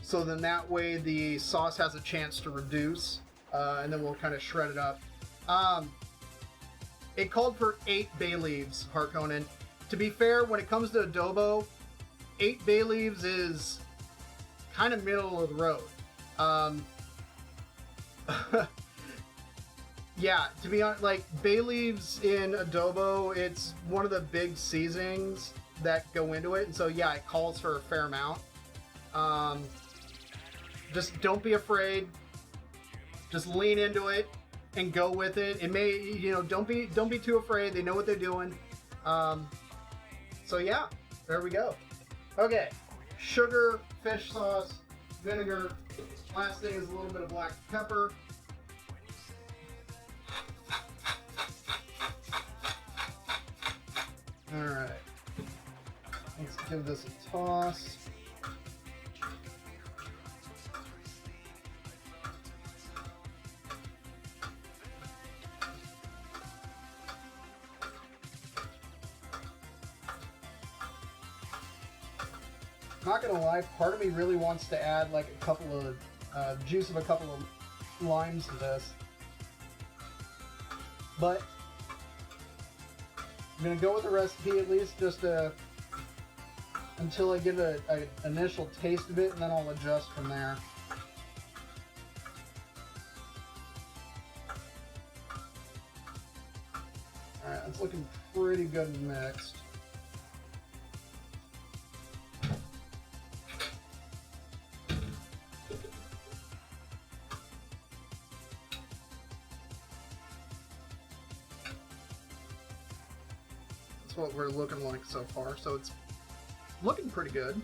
So then that way the sauce has a chance to reduce, and then we'll kind of shred it up. It called for 8 bay leaves, Harkonnen. To be fair, when it comes to adobo, 8 bay leaves is kind of middle of the road. Yeah, to be honest, like, bay leaves in adobo, it's one of the big seasonings that go into it, and so yeah, it calls for a fair amount. Just don't be afraid. Just lean into it and go with it. It may, you know, don't be too afraid. They know what they're doing. So yeah, there we go. Okay, sugar, fish sauce, vinegar. Last thing is a little bit of black pepper. All right, let's give this a toss. Not gonna lie, part of me really wants to add like a couple of juice of a couple of limes to this, but I'm gonna go with the recipe at least just until I get an initial taste of it, and then I'll adjust from there. All right, it's looking pretty good and mixed. What we're looking like so far, so it's looking pretty good.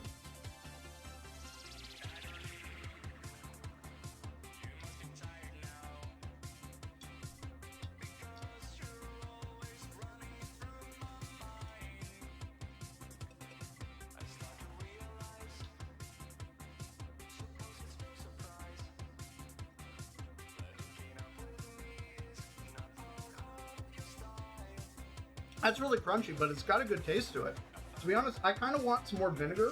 That's really crunchy, but it's got a good taste to it. To be honest, I kind of want some more vinegar.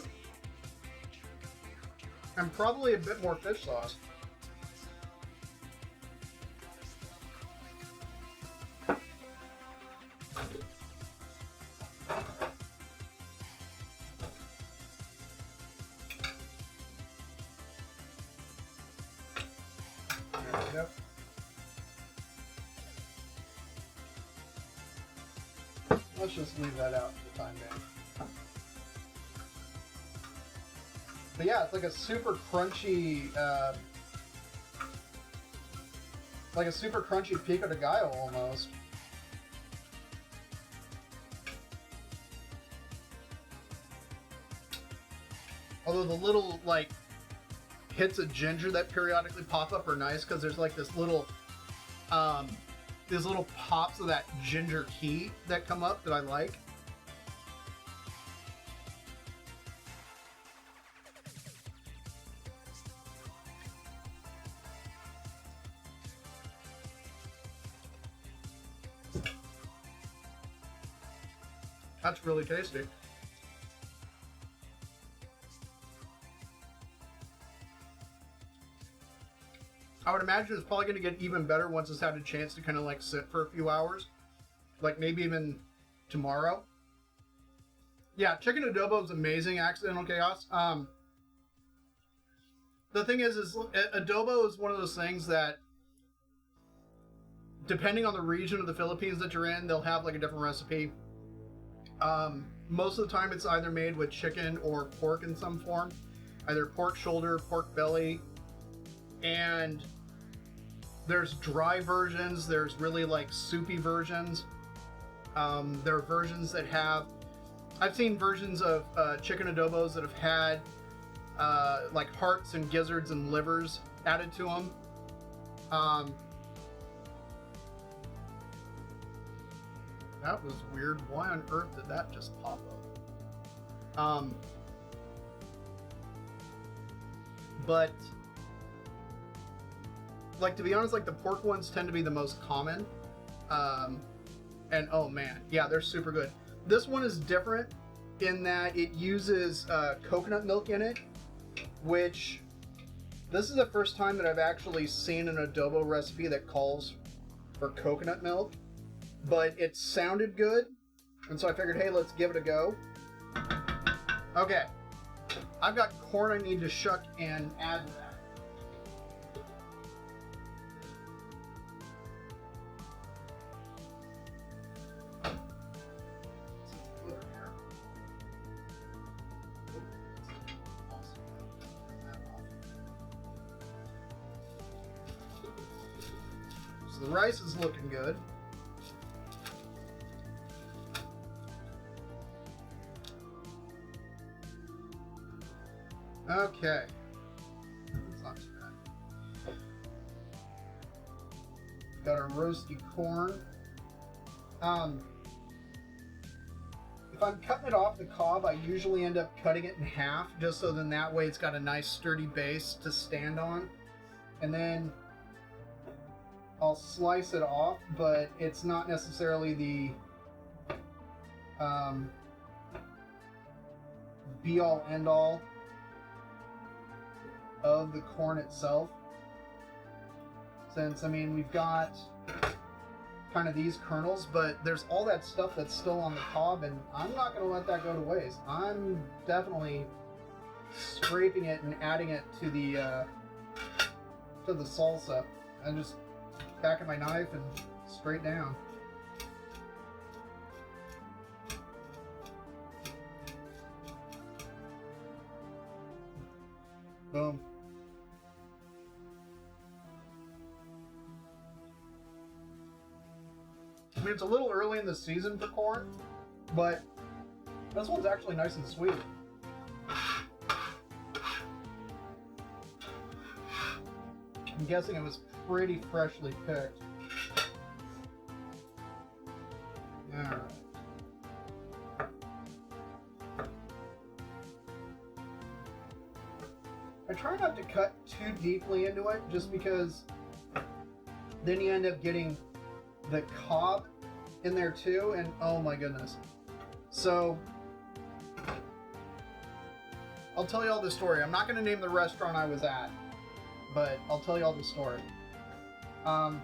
And probably a bit more fish sauce. There we go. Let's just leave that out for the time being. But yeah, it's like a super crunchy, pico de gallo almost. Although the little like hits of ginger that periodically pop up are nice because there's like this little, these little pops of that ginger heat that come up that I like. That's really tasty. I would imagine it's probably going to get even better once it's had a chance to kind of like sit for a few hours. Like maybe even tomorrow. Yeah, chicken adobo is amazing, Accidental Chaos. The thing is adobo is one of those things that, depending on the region of the Philippines that you're in, they'll have like a different recipe. Most of the time it's either made with chicken or pork in some form. Either pork shoulder, pork belly, and there's dry versions, there's really like soupy versions. There are versions that have, I've seen versions of chicken adobos that have had like hearts and gizzards and livers added to them. That was weird. Why on earth did that just pop up? But like, to be honest, like the pork ones tend to be the most common. And oh man, yeah, they're super good. This one is different in that it uses coconut milk in it, which this is the first time that I've actually seen an adobo recipe that calls for coconut milk, but it sounded good. And so I figured, hey, let's give it a go. Okay. I've got corn I need to shuck and add to that. So the rice is looking good. Okay. That's not too bad. Got our roasty corn. If I'm cutting it off the cob, I usually end up cutting it in half, just so then that way it's got a nice sturdy base to stand on. And then I'll slice it off, but it's not necessarily the be-all, end-all of the corn itself. Since, I mean, we've got kind of these kernels, but there's all that stuff that's still on the cob, and I'm not going to let that go to waste. I'm definitely scraping it and adding it to the salsa. I just back of my knife and straight down. Boom. I mean, it's a little early in the season for corn, but this one's actually nice and sweet. I'm guessing it was pretty freshly picked. Alright. I try not to cut too deeply into it, just because then you end up getting the cob in there too, and oh my goodness. So, I'll tell you all the story. I'm not going to name the restaurant I was at, but I'll tell you all the story. I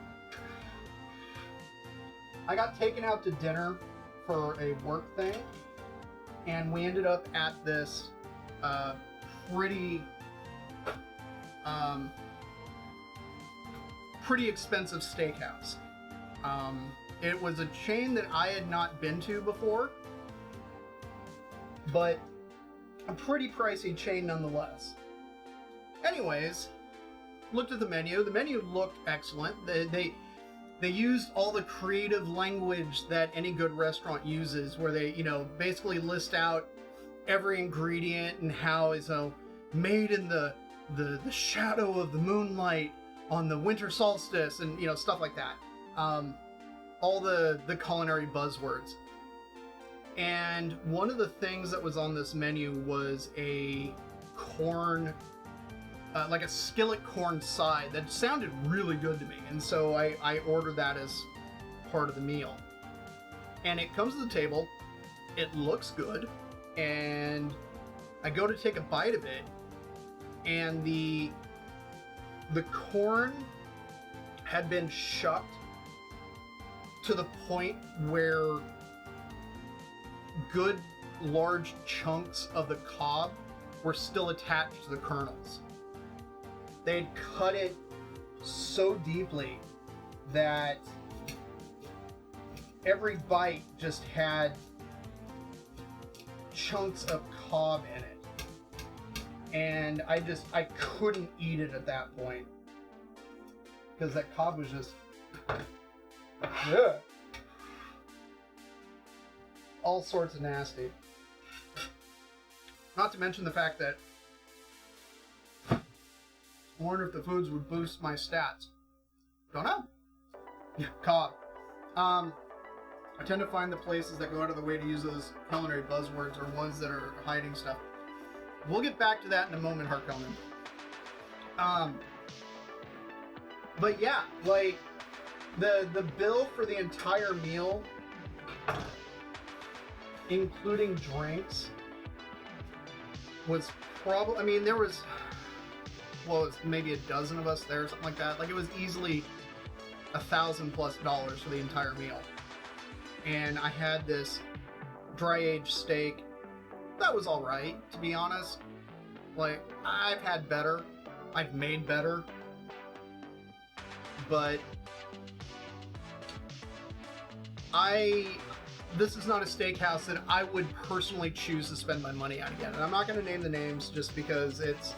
got taken out to dinner for a work thing, and we ended up at this pretty expensive steakhouse. It was a chain that I had not been to before, but a pretty pricey chain nonetheless. Anyways, looked at the menu. The menu looked excellent. They used all the creative language that any good restaurant uses, where they, basically list out every ingredient and how it's made in the shadow of the moonlight on the winter solstice, and stuff like that. All the culinary buzzwords. And one of the things that was on this menu was a corn, like a skillet corn side that sounded really good to me. And so I ordered that as part of the meal. And it comes to the table, it looks good, and I go to take a bite of it, and the corn had been shucked to the point where good large chunks of the cob were still attached to the kernels. They'd cut it so deeply that every bite just had chunks of cob in it. And I couldn't eat it at that point, because that cob was just, ugh. All sorts of nasty. Not to mention the fact that I wonder if the foods would boost my stats. Don't know. Yeah, cob. I tend to find the places that go out of the way to use those culinary buzzwords are ones that are hiding stuff. We'll get back to that in a moment, Harkonnen. But yeah, like the bill for the entire meal, including drinks, was probably, there was, it's maybe a dozen of us there, something like that. Like, it was easily $1,000+ for the entire meal. And I had this dry-aged steak that was alright, to be honest. Like, I've had better. I've made better. But this is not a steakhouse that I would personally choose to spend my money on again. And I'm not going to name the names just because it's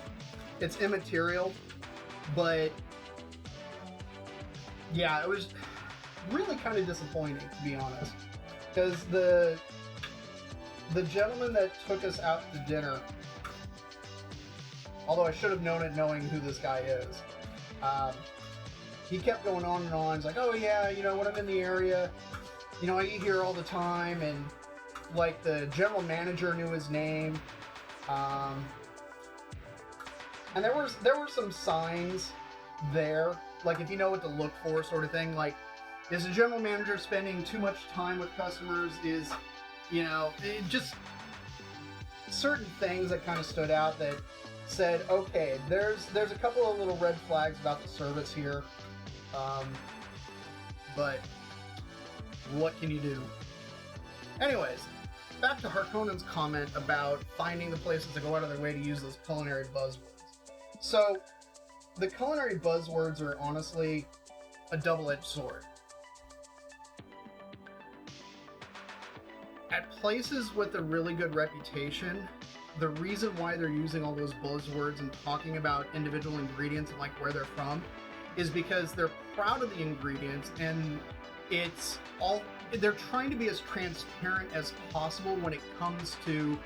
immaterial. But yeah, it was really kind of disappointing, to be honest. Because the gentleman that took us out to dinner, although I should have known it knowing who this guy is, he kept going on and on. He's like, oh yeah, when I'm in the area, I eat here all the time, and like the general manager knew his name. And there were some signs there, like if you know what to look for, sort of thing. Like, is the general manager spending too much time with customers? Is, just certain things that kind of stood out that said, okay, there's a couple of little red flags about the service here. But what can you do? Anyways, back to Harkonnen's comment about finding the places that go out of their way to use those culinary buzzwords. So, the culinary buzzwords are honestly a double-edged sword. At places with a really good reputation, the reason why they're using all those buzzwords and talking about individual ingredients and like where they're from is because they're proud of the ingredients, and they're trying to be as transparent as possible when it comes to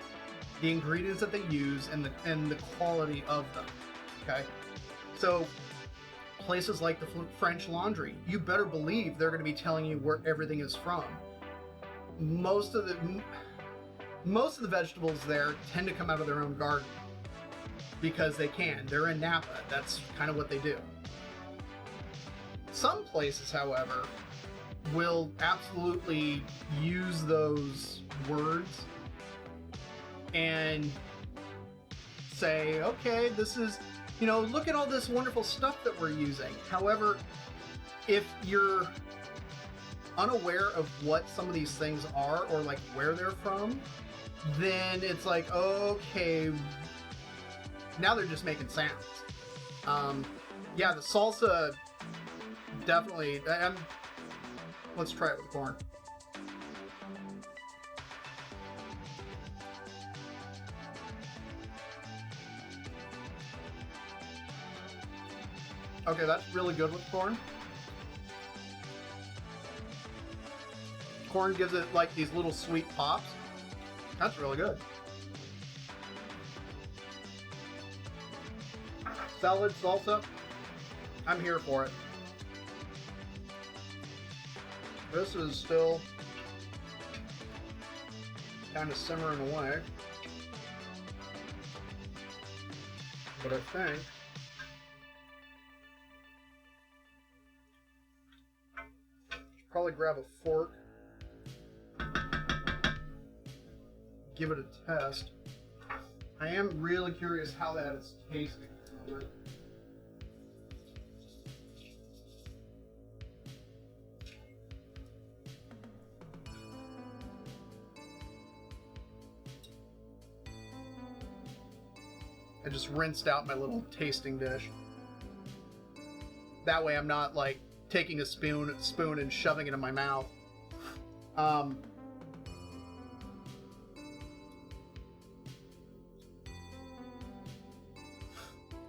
the ingredients that they use and the quality of them. Okay? So, places like the French Laundry, you better believe they're going to be telling you where everything is from. Most of the vegetables there tend to come out of their own garden because they can. They're in Napa. That's kind of what they do. Some places, however, will absolutely use those words and say, okay, this is, you know, look at all this wonderful stuff that we're using. However, if you're unaware of what some of these things are or like where they're from, then it's like, okay, now they're just making sounds. Yeah, the salsa definitely. Let's try it with corn. Okay, that's really good with corn. Corn gives it like these little sweet pops. That's really good. Salad, salsa, I'm here for it. This is still kind of simmering away. But I think probably grab a fork, give it a test. I am really curious how that is tasting. I just rinsed out my little tasting dish. That way I'm not like taking a spoon and shoving it in my mouth.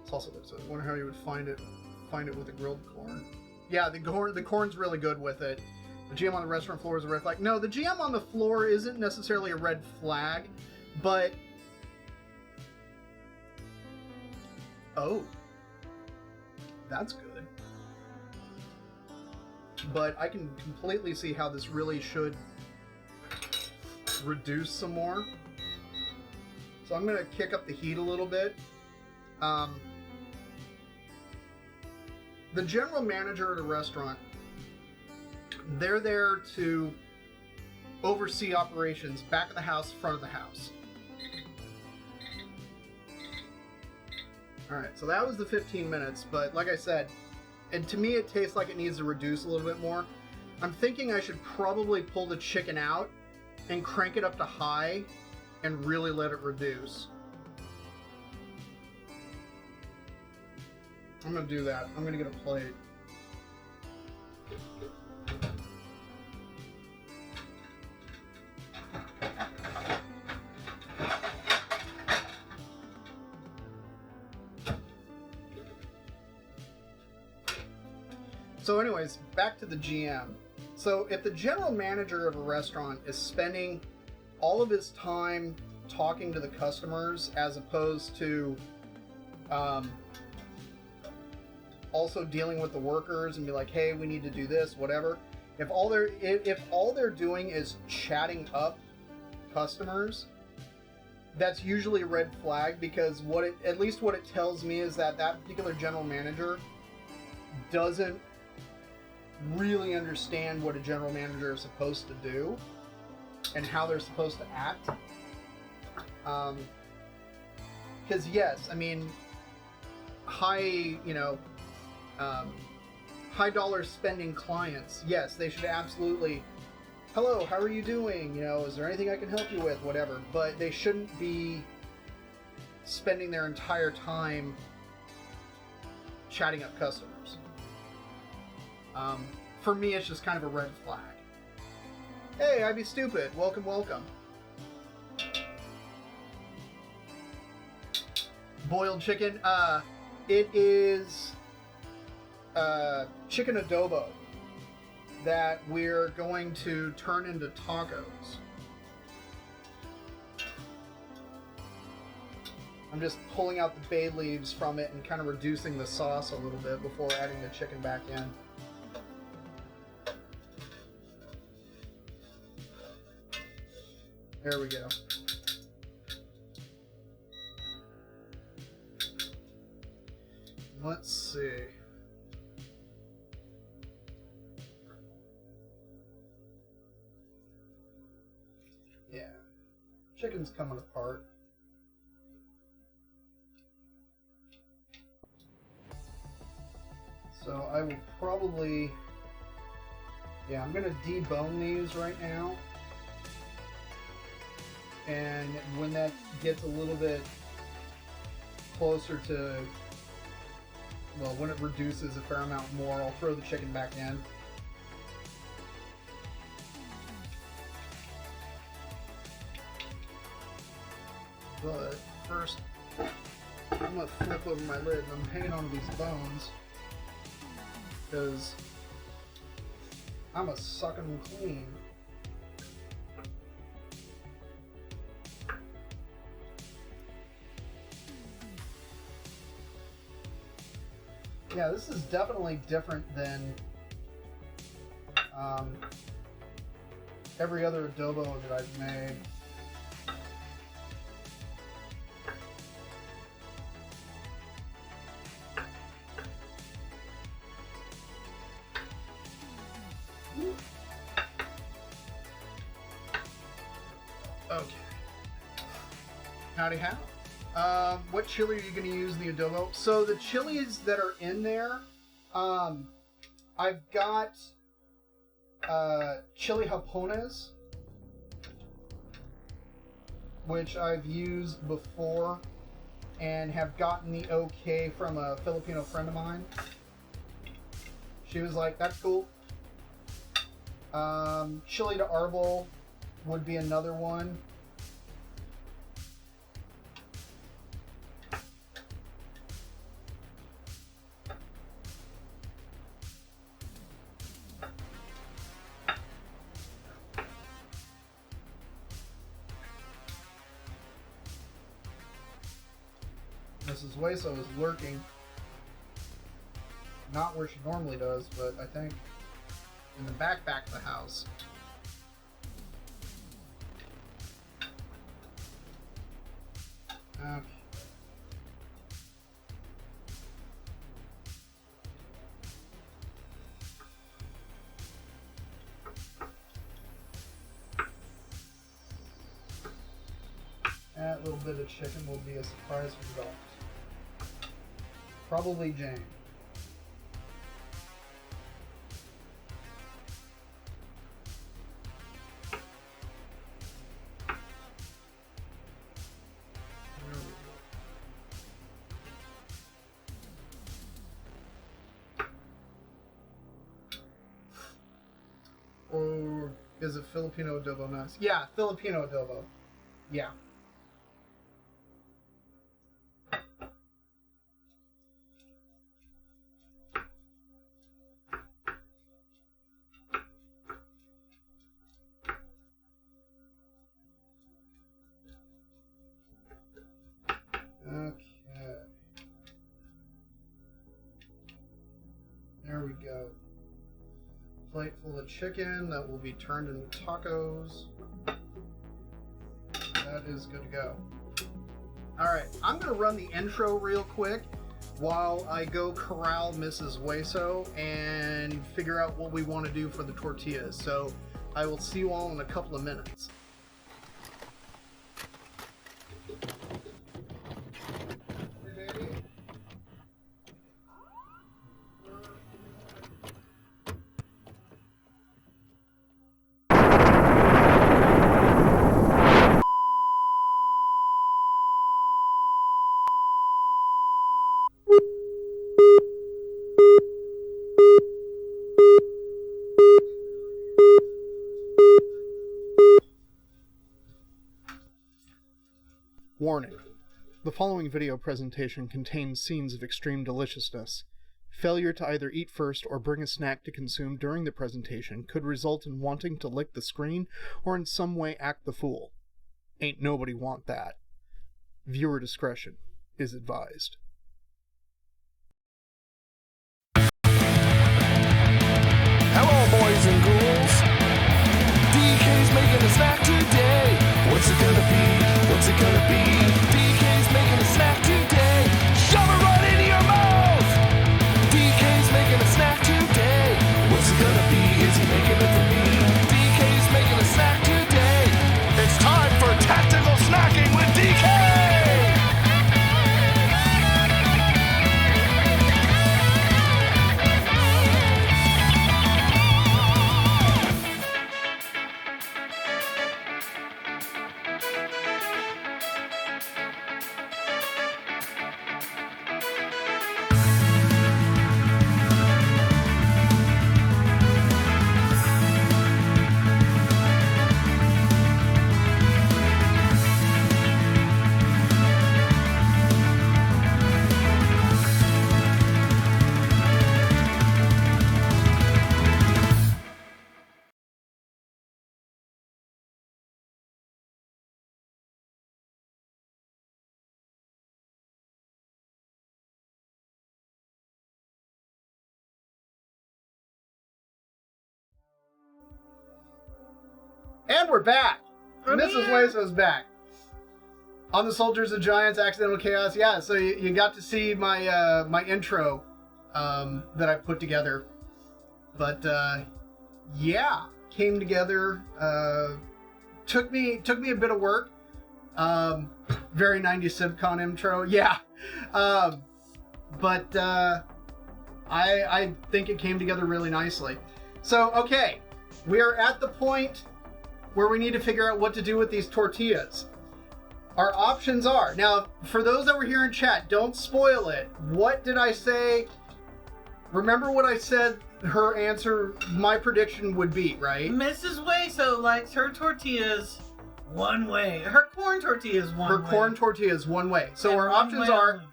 Salsa looks good. I wonder how you would find it with the grilled corn. Yeah, the corn's really good with it. The GM on the restaurant floor is a red flag. No, the GM on the floor isn't necessarily a red flag, but oh, that's good. But I can completely see how this really should reduce some more. So I'm going to kick up the heat a little bit. The general manager at a restaurant, they're there to oversee operations back of the house, front of the house. Alright, so that was the 15 minutes, but like I said, and to me it tastes like it needs to reduce a little bit more. I'm thinking I should probably pull the chicken out and crank it up to high and really let it reduce. I'm gonna do that. I'm gonna get a plate. So anyways, back to the GM. So if the general manager of a restaurant is spending all of his time talking to the customers as opposed to also dealing with the workers and be like, hey, we need to do this, whatever. If all they're doing is chatting up customers, that's usually a red flag, because at least what it tells me is that particular general manager doesn't really understand what a general manager is supposed to do and how they're supposed to act. Because yes, I mean, high dollar spending clients, yes, they should absolutely, hello, how are you doing? You know, is there anything I can help you with? Whatever. But they shouldn't be spending their entire time chatting up customers. For me, it's just kind of a red flag. Hey, I'd be stupid. Welcome, welcome. Boiled chicken. It is chicken adobo that we're going to turn into tacos. I'm just pulling out the bay leaves from it and kind of reducing the sauce a little bit before adding the chicken back in. There we go. Let's see. Yeah. Chicken's coming apart. So I will probably... Yeah, I'm going to debone these right now. And when that gets a little bit closer to... Well, when it reduces a fair amount more, I'll throw the chicken back in. But first, I'm going to flip over my lid and I'm hanging on to these bones because I'm going to suck them clean. Yeah, this is definitely different than every other adobo that I've made. Okay. Howdy how. What chili are you going to use in the adobo? So the chilies that are in there, I've got chili japones, which I've used before and have gotten the okay from a Filipino friend of mine. She was like, that's cool. Chili de arbol would be another one. Mrs. Hueso is lurking. Not where she normally does, but I think in the back of the house. Okay. That little bit of chicken will be a surprise for dogs. Probably Jane. Or is it Filipino adobo nice? Yeah, Filipino adobo. Yeah. Okay. There we go. Plate full of chicken that will be turned into tacos. That is good to go. Alright, I'm going to run the intro real quick while I go corral Mrs. Hueso and figure out what we want to do for the tortillas. So I will see you all in a couple of minutes. Warning. The following video presentation contains scenes of extreme deliciousness. Failure to either eat first or bring a snack to consume during the presentation could result in wanting to lick the screen or in some way act the fool. Ain't nobody want that. Viewer discretion is advised. Hello, boys and ghouls. DK's making a snack today. What's it gonna be? What's it gonna be? DK's making a snack today. Shove it right into your mouth. DK's making a snack today. What's it gonna be? Is he making it for me? DK's making a snack today. It's time. And we're back. I'm Mrs. here. Hueso's back. On the Soldiers of Giants, Accidental Chaos. Yeah, so you got to see my my intro that I put together. But yeah, came together. Took me a bit of work. Very 90s sitcom intro. Yeah. But I think it came together really nicely. So, okay. We are at the point where we need to figure out what to do with these tortillas. Our options are, now, for those that were here in chat, don't spoil it. What did I say? Remember what I said her answer, my prediction would be, right? Mrs. Hueso likes her tortillas one way. Her corn tortillas one way. Her corn tortillas one way. So And our one options way are only.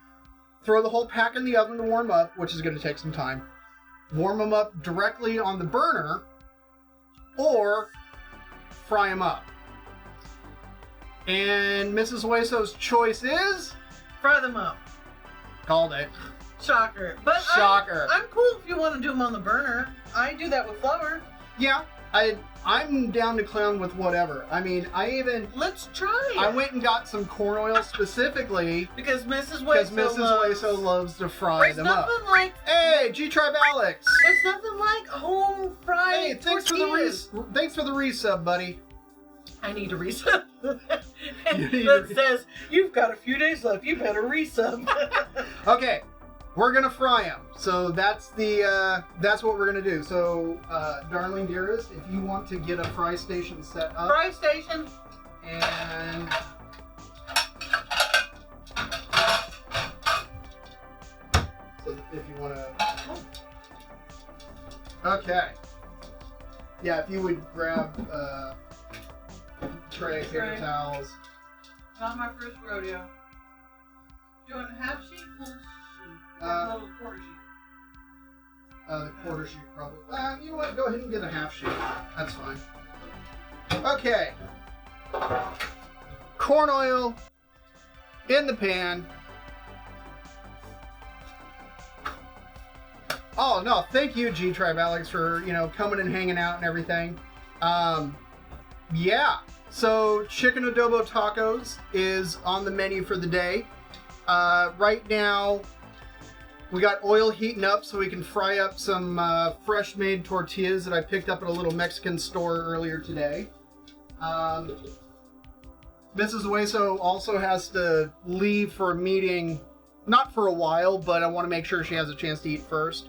throw the whole pack in the oven to warm up, which is going to take some time. Warm them up directly on the burner, or fry them up. And Mrs. Hueso's choice is... Fry them up. Called it. Shocker. But Shocker. I'm cool if you want to do them on the burner. I do that with flour. Yeah, I'm down to clown with whatever. I mean, Let's try it. I went and got some corn oil specifically because Mrs. because Hueso Mrs. Hueso loves to fry There's them up. nothing like Hey, G-Tribe Alex. There's nothing like home fried Hey, thanks tortillas. thanks for the resub, buddy. I need a resub. You need that a says you've got a few days left. You better resub. Okay, we're gonna fry them. So that's what we're gonna do. So, darling dearest, if you want to get a fry station set up, Fry station. and so if you want to, okay, yeah, if you would grab tray, paper Tray. towels. Not my first rodeo. Do you want a half sheet, full sheet, or Uh, a little quarter sheet? The quarter sheet, probably. You know what? Go ahead and get a half sheet. That's fine. Okay. Corn oil in the pan. Oh no! Thank you, G-Tribe Alex, for coming and hanging out and everything. Yeah. So chicken adobo tacos is on the menu for the day. Right now, we got oil heating up so we can fry up some fresh made tortillas that I picked up at a little Mexican store earlier today. Mrs. Hueso also has to leave for a meeting, not for a while, but I want to make sure she has a chance to eat first.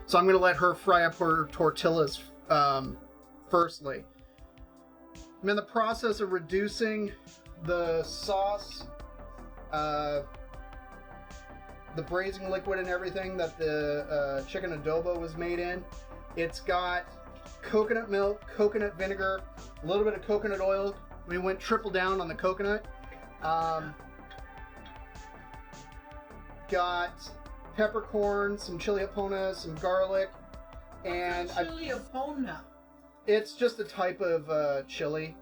So I'm going to let her fry up her tortillas firstly. I'm in the process of reducing the sauce, the braising liquid and everything that the chicken adobo was made in. It's got coconut milk, coconut vinegar, a little bit of coconut oil. We went triple down on the coconut. Got peppercorn, some chili apona, some garlic, and Chili Apona. it's just a type of chili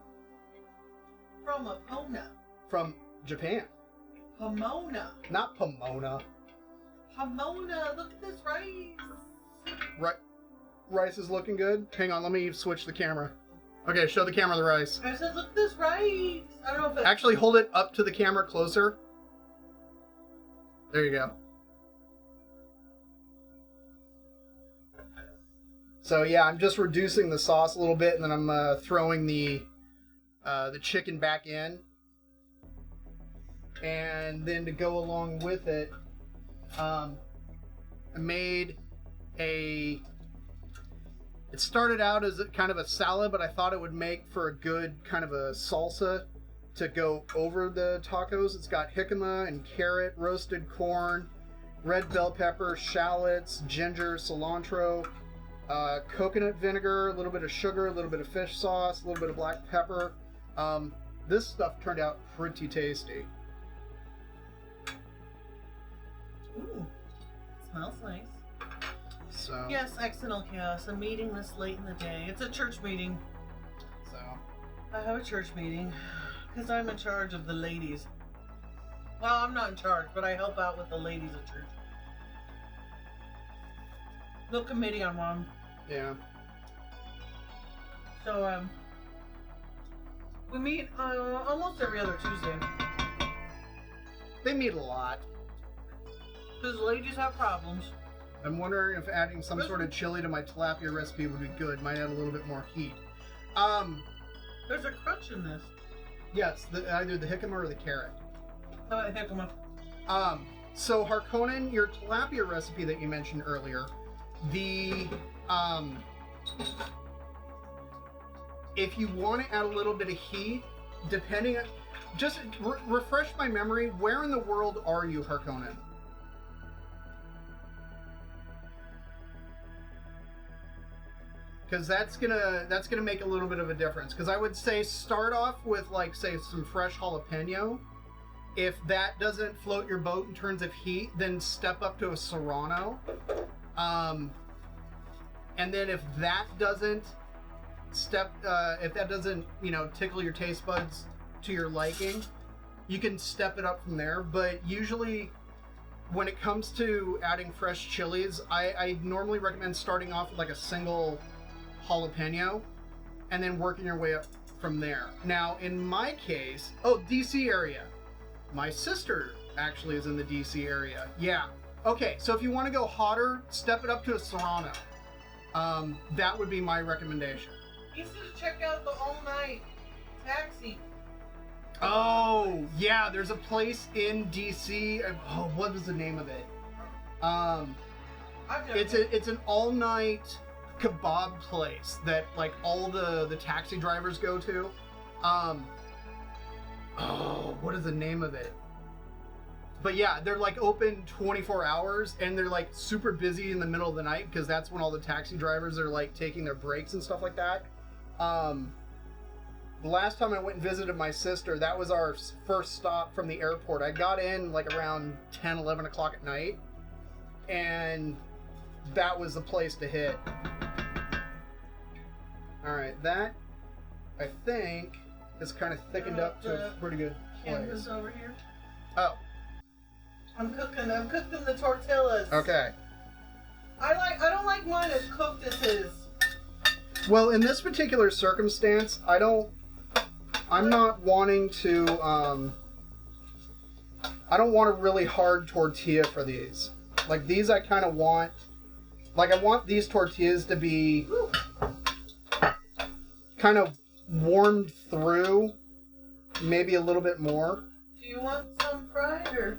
From Apona. from Japan. Pomona. Not Pomona. Pomona. Look at this rice. Right. Rice is looking good. Hang on, let me switch the camera. Okay, show the camera the rice. I said, look at this rice. I don't know if it's... Actually, hold it up to the camera closer. There you go. So yeah, I'm just reducing the sauce a little bit, and then I'm throwing the chicken back in. And then to go along with it, I made a... It started out as kind of a salad, but I thought it would make for a good kind of a salsa to go over the tacos. It's got jicama and carrot, roasted corn, red bell pepper, shallots, ginger, cilantro, coconut vinegar, a little bit of sugar, a little bit of fish sauce, a little bit of black pepper. This stuff turned out pretty tasty. Ooh. Smells nice. So Yes, Accidental Chaos. A meeting this late in the day. It's a church meeting. So I have a church meeting because I'm in charge of the ladies. Well, I'm not in charge, but I help out with the ladies at church. No committee I'm on. yeah. So, We meet almost every other Tuesday. They meet a lot. Because ladies have problems. I'm wondering if adding some sort of chili to my tilapia recipe would be good. Might add a little bit more heat. There's a crunch in this. Yes, either the jicama or the carrot. How about jicama? So Harkonnen, your tilapia recipe that you mentioned earlier, if you want to add a little bit of heat, depending on, just refresh my memory, where in the world are you, Harkonnen? Because that's gonna make a little bit of a difference. Because I would say start off with, like, say, some fresh jalapeno. If that doesn't float your boat in terms of heat, then step up to a serrano. And then if that doesn't tickle your taste buds to your liking, you can step it up from there. But usually, when it comes to adding fresh chilies, I normally recommend starting off with like a single jalapeno and then working your way up from there. Now, in my case, DC area. My sister actually is in the DC area. Yeah. Okay, so if you want to go hotter, step it up to a serrano. That would be my recommendation. You should check out the all-night taxi. Oh, yeah, there's a place in DC. Oh, what was the name of it? It's an all-night kebab place that, like, all the taxi drivers go to. What is the name of it? But yeah, they're like open 24 hours and they're like super busy in the middle of the night because that's when all the taxi drivers are like taking their breaks and stuff like that. The last time I went and visited my sister, that was our first stop from the airport. I got in like around 10, 11 o'clock at night, and that was the place to hit. All right, that I think is kind of thickened up to a pretty good Canvas place. over here. Oh, I'm cooking the tortillas. okay. I don't like mine as cooked as his. Well, in this particular circumstance, I'm not wanting to, I don't want a really hard tortilla for these. Like, these I kind of want, I want these tortillas to be kind of warmed through, maybe a little bit more. Do you want some fried or?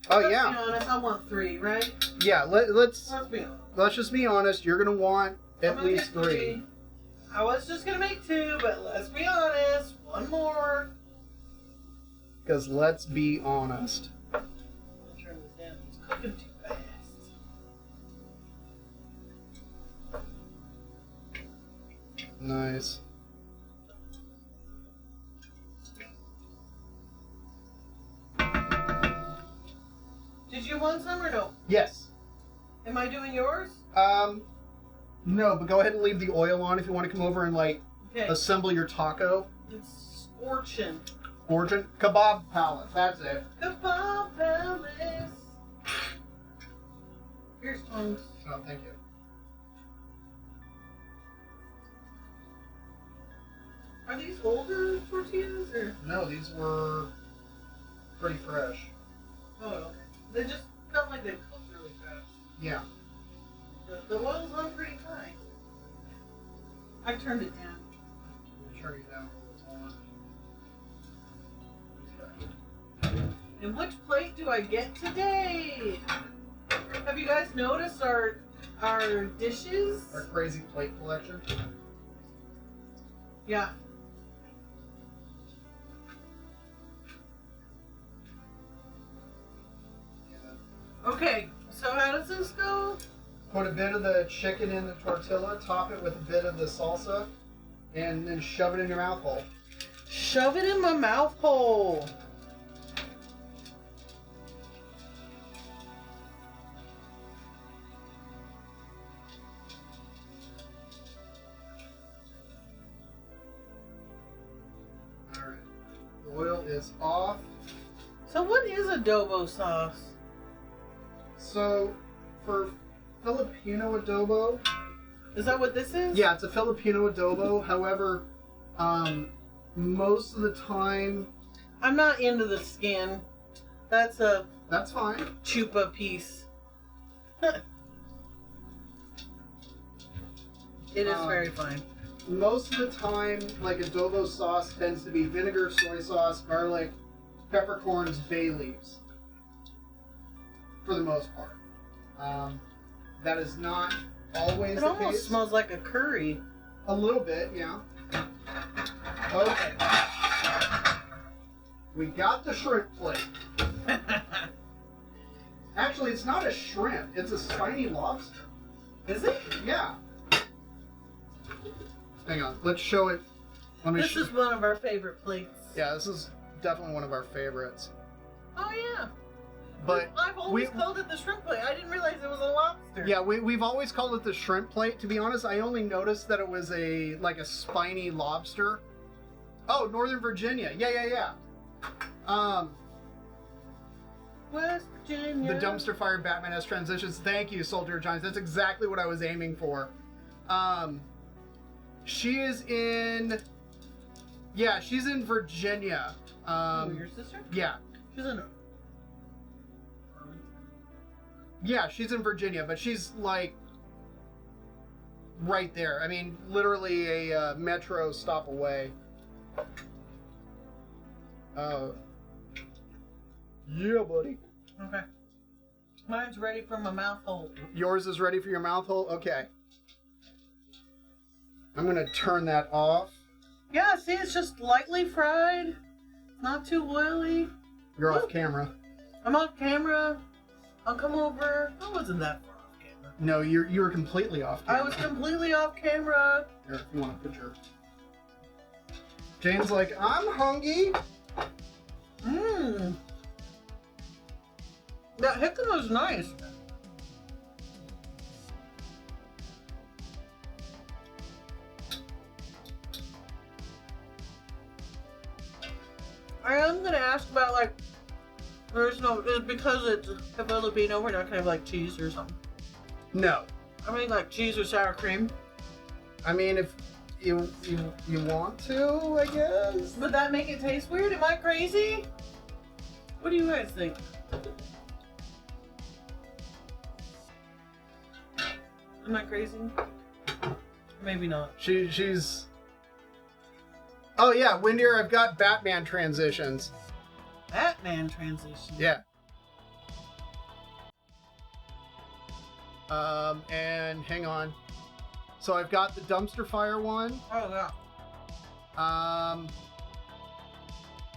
Oh, Let's yeah. be honest, I want 3, right? Yeah, let's be honest. Let's just be honest. You're gonna want I'm at gonna least get 3. I was just gonna make 2, but let's be honest, 1 more. Because let's be honest. I'll turn this down. It's cooking too fast. Nice. Did you want some or no? Yes. Am I doing yours? No, but go ahead and leave the oil on if you want to come over and, like, Okay. assemble your taco. It's scorching. Origin Kebab Palace, that's it. Kebab Palace. Here's tongs. Oh, thank you. Are these older tortillas or? No, these were pretty fresh. Oh, okay. They just felt like they cooked really fast. Yeah. The oil's on pretty high. I turned it down. Turn it down a little. And which plate do I get today? Have you guys noticed our dishes? Our crazy plate collection. Yeah. Okay, so how does this go? Put a bit of the chicken in the tortilla, top it with a bit of the salsa, and then shove it in your mouth hole. Shove it in my mouth hole. Alright. The oil is off. So what is adobo sauce? So, for Filipino adobo, Is that what this is? yeah, it's a Filipino adobo. However, most of the time. I'm not into the skin. That's a That's fine. chupa piece. It is very fine. Most of the time, like adobo sauce tends to be vinegar, soy sauce, garlic, peppercorns, bay leaves. For the most part. That is not always It the almost case. smells like a curry. A little bit, yeah. Okay. We got the shrimp plate. Actually, it's not a shrimp. It's a spiny lobster. Is it? Yeah. Hang on. Let's show it. Let me This is one of our favorite plates. Yeah, this is definitely one of our favorites. Oh yeah. But I've always called it the shrimp plate. I didn't realize it was a lobster. yeah, we've always called it the shrimp plate. To be honest, I only noticed that it was a spiny lobster. Oh, Northern Virginia. Yeah. West Virginia. The dumpster fire Batman has transitions. Thank you, Soldier Giants. That's exactly what I was aiming for. She is in. Yeah, she's in Virginia. Your sister? Yeah. She's in. Yeah, she's in Virginia, but she's like right there. I mean, literally a metro stop away. Yeah, buddy. Okay. Mine's ready for my mouth hole. Yours is ready for your mouth hole? Okay. I'm gonna turn that off. Yeah, see, it's just lightly fried. Not too oily. You're off camera. I'm off camera. I'll come over. I wasn't that far off camera. No, you were completely off camera. I was completely off camera. Here, if you want to put your... Jane's like, I'm hungry. Mmm. That jicama's nice. I am gonna ask about like, there's no, is because it's a Filipino, we're not gonna have like cheese or something. No. I mean like cheese or sour cream. I mean, if you want to, I guess. Would that make it taste weird? Am I crazy? What do you guys think? Am I crazy? Maybe not. She's... Oh yeah, Windier, I've got Batman transitions. Batman transition. Yeah. And hang on. So I've got the dumpster fire one. Oh yeah.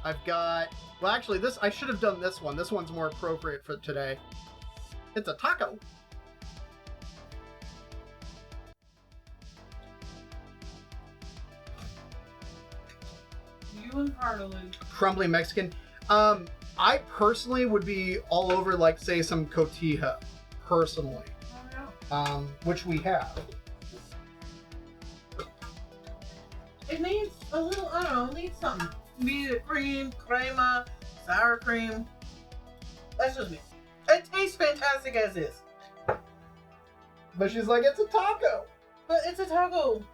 I've got... Well, actually, this I should have done this one. This one's more appropriate for today. It's a taco. You and cartilage. Crumbly Mexican. I personally would be all over, like, say, some cotija. Personally. Oh yeah. Which we have. It needs a little, I don't know, it needs something. Be it cream, crema, sour cream. That's just me. It tastes fantastic as is. But she's like, it's a taco. But it's a taco.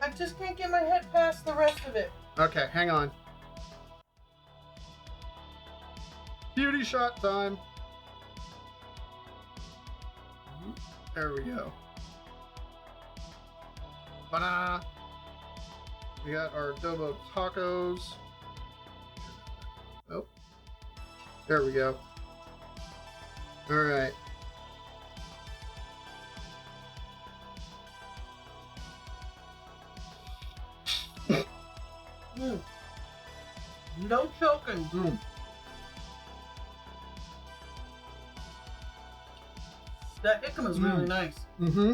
I just can't get my head past the rest of it. Okay, hang on. Beauty shot time. There we go. Banana. We got our adobo tacos. Oh. There we go. Alright. No choking. That jicama's really nice. Mm-hmm.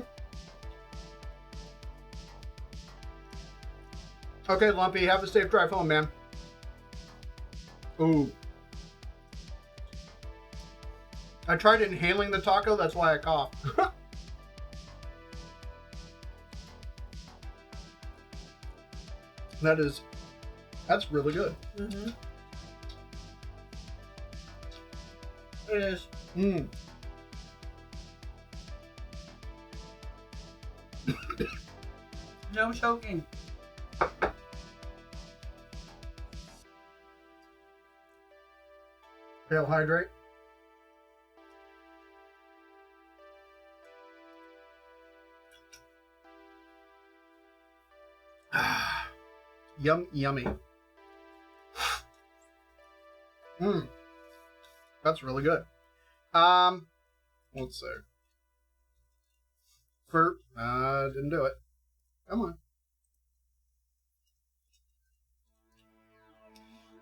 Okay, Lumpy, have a safe drive home, man. Ooh. I tried inhaling the taco, that's why I coughed. That's really good. Mm-hmm. It is. Mmm. No choking. Pale hydrate. Yummy. That's really good. Let's see. Didn't do it. Come on.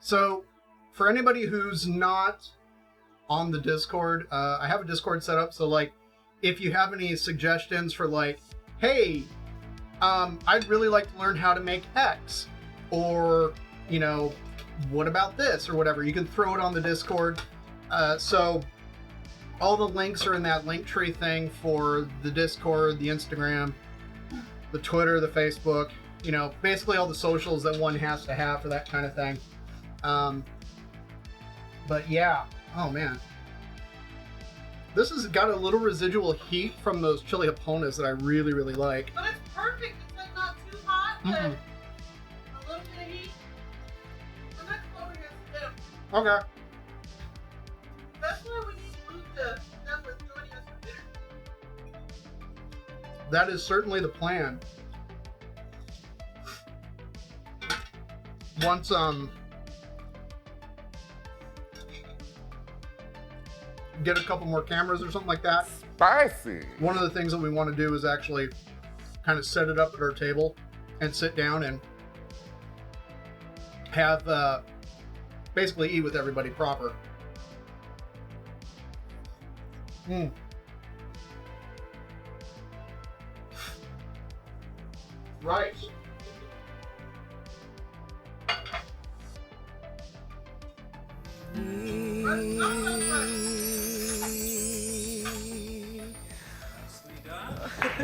So, for anybody who's not on the Discord, I have a Discord set up, so like, if you have any suggestions for like, hey, I'd really like to learn how to make X, or, you know, what about this, or whatever, you can throw it on the Discord. So, all the links are in that link tree thing for the Discord, the Instagram, the Twitter, the Facebook, you know, basically all the socials that one has to have for that kind of thing. But yeah, oh man. This has got a little residual heat from those chili japones that I really, really like. But it's perfect. It's like not too hot, but a little bit of heat. So that's what we're going to do. Okay. That's why we need food to them with joining us for dinner. That is certainly the plan. Once, get a couple more cameras or something like that. Spicy. One of the things that we want to do is actually kind of set it up at our table and sit down and have basically eat with everybody proper. Right.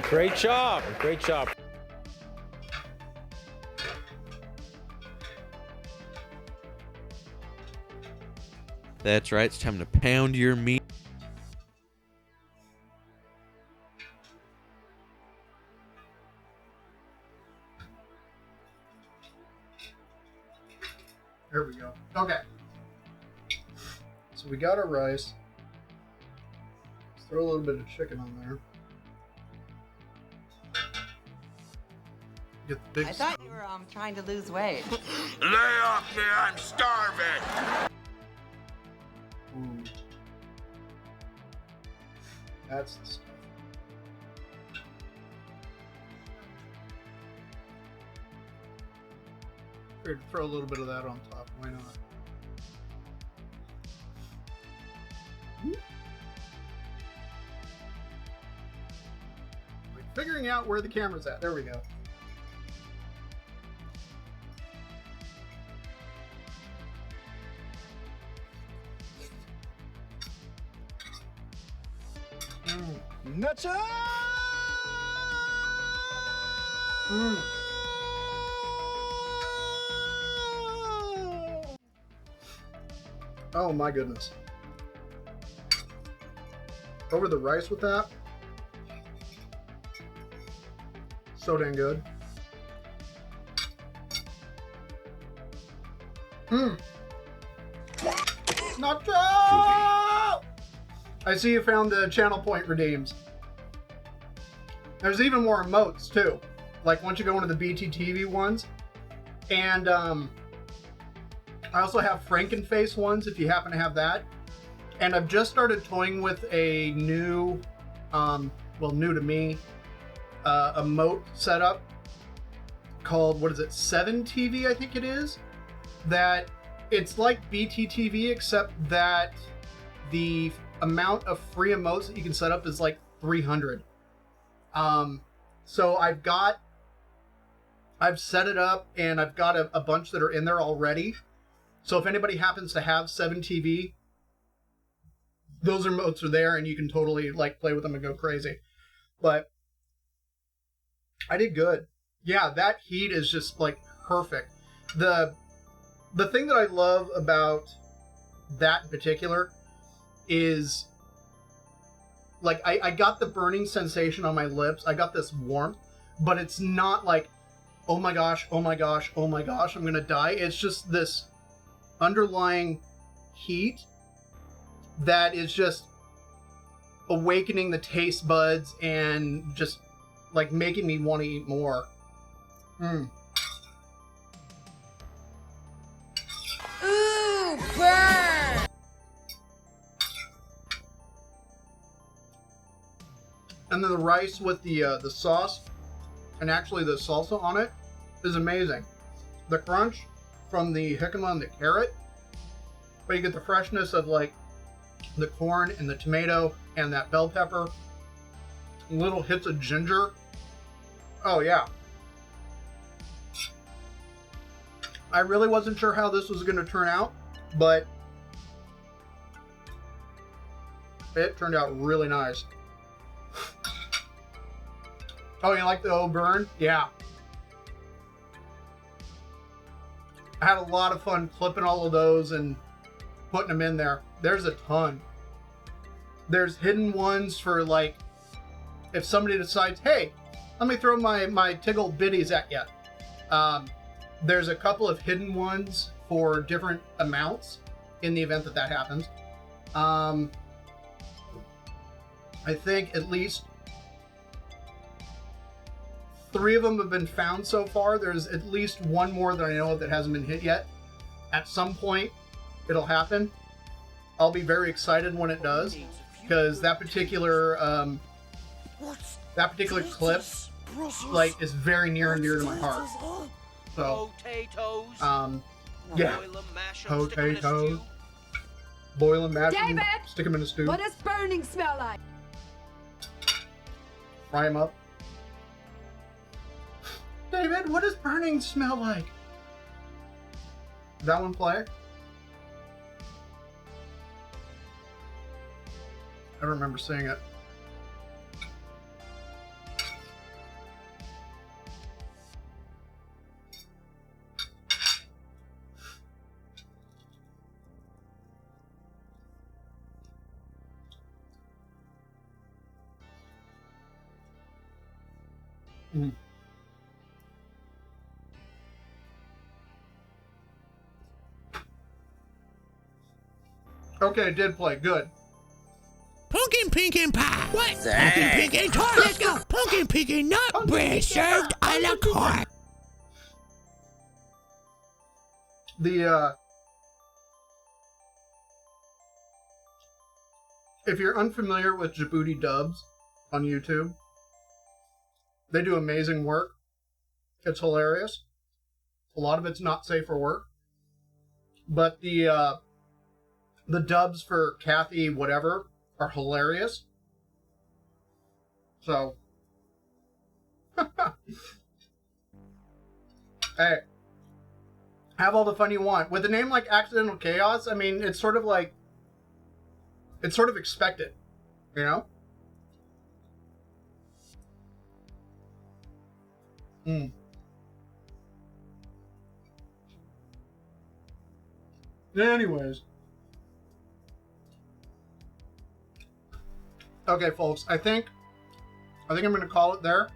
Great job. Great job. That's right. It's time to pound your meat. There we go. Okay. So we got our rice. Let's throw a little bit of chicken on there. Get the big I thought you were trying to lose weight. Lay off me, I'm starving. Ooh. That's the stuff. Figured to throw a little bit of that on top. Why not? Like figuring out where the camera's at. There we go. Nacho! Oh my goodness. Over the rice with that. So dang good. Nacho! I see you found the channel point redeems. There's even more emotes too. Like once you go into the BTTV ones. And I also have Frankenface ones if you happen to have that. And I've just started toying with a new, well, new to me, emote setup called, what is it, 7TV I think it is? That it's like BTTV except that the amount of free emotes that you can set up is like 300. So I've set it up and I've got a bunch that are in there already. So if anybody happens to have 7TV, those emotes are there and you can totally like play with them and go crazy. But I did good. Yeah, that heat is just like perfect. The thing that I love about that in particular is like I got the burning sensation on my lips. I got this warmth, but it's not like, oh my gosh, oh my gosh, oh my gosh, I'm gonna die. It's just this underlying heat that is just awakening the taste buds and just like making me want to eat more. Mm. Ooh, burn! And then the rice with the sauce and actually the salsa on it is amazing. The crunch from the jicama and the carrot, but you get the freshness of like the corn and the tomato and that bell pepper, little hits of ginger. Oh yeah. I really wasn't sure how this was going to turn out, but it turned out really nice. Oh, you like the old burn? Yeah. I had a lot of fun clipping all of those and putting them in there. There's a ton. There's hidden ones for like, if somebody decides, hey, let me throw my tiggle bitties at you. There's a couple of hidden ones for different amounts in the event that that happens. I think at least 3 of them have been found so far. There's at least one more that I know of that hasn't been hit yet. At some point, it'll happen. I'll be very excited when it does, because that particular clip, like, is very near and dear to my heart. So, yeah, potatoes, boil them, mash them, David! stick them in a stew, What does burning smell like? fry them up. David, what does burning smell like? Does that one play? I don't remember seeing it. Mm. Okay, it did play. Good. Pumpkin pecan pie. What? Pumpkin pecan tart. Let's go. Pumpkin pecan nut bread served a la carte. If you're unfamiliar with Djibouti dubs on YouTube, they do amazing work. It's hilarious. A lot of it's not safe for work, but the dubs for Kathy whatever are hilarious. So, hey, have all the fun you want. With a name like Accidental Chaos, I mean, it's sort of like, it's sort of expected, you know? Mm. Anyways. Okay, folks, I think I'm going to call it there.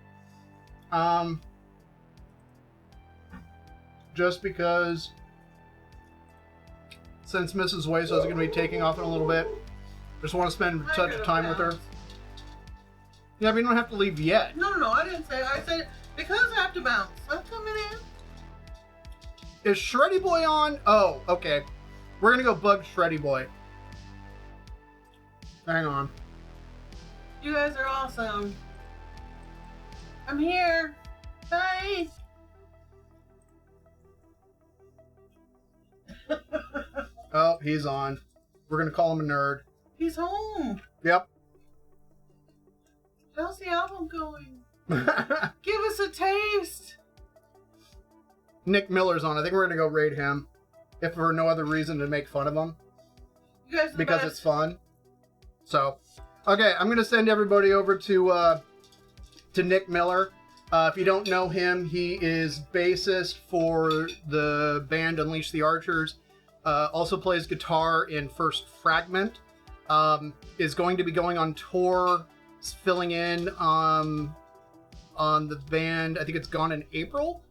Just because since Mrs. Hueso is going to be taking off in a little bit, I just want to spend such time with her. Yeah, but you don't have to leave yet. No, I didn't say. I said because I have to bounce. I'm coming in. Is Shreddy Boy on? Oh, okay. We're going to go bug Shreddy Boy. Hang on. You guys are awesome. I'm here. Hi. Oh, he's on. We're going to call him a nerd. He's home. Yep. How's the album going? Give us a taste. Nick Miller's on. I think we're going to go raid him. If for no other reason to make fun of him. You guys are the because best. it's fun. So, okay, I'm going to send everybody over to Nick Miller. If you don't know him, he is bassist for the band Unleash the Archers. Also plays guitar in First Fragment. Is going to be going on tour, filling in on the band. I think it's Gone in April.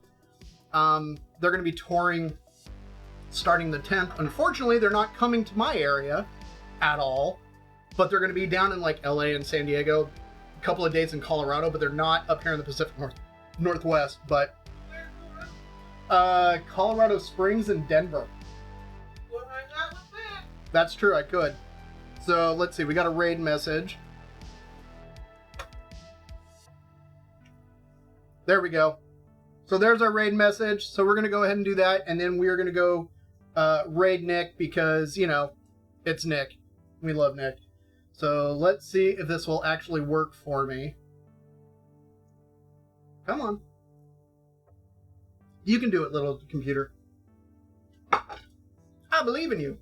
They're going to be touring starting the 10th. Unfortunately, they're not coming to my area at all. But they're going to be down in like LA and San Diego, a couple of days in Colorado, but they're not up here in the Pacific Northwest. But Colorado Springs and Denver. Well, hang out with that. That's true, I could. So let's see, we got a raid message. There we go. So there's our raid message. So we're going to go ahead and do that. And then we're going to go raid Nick because, you know, it's Nick. We love Nick. So let's see if this will actually work for me. Come on. You can do it, little computer. I believe in you.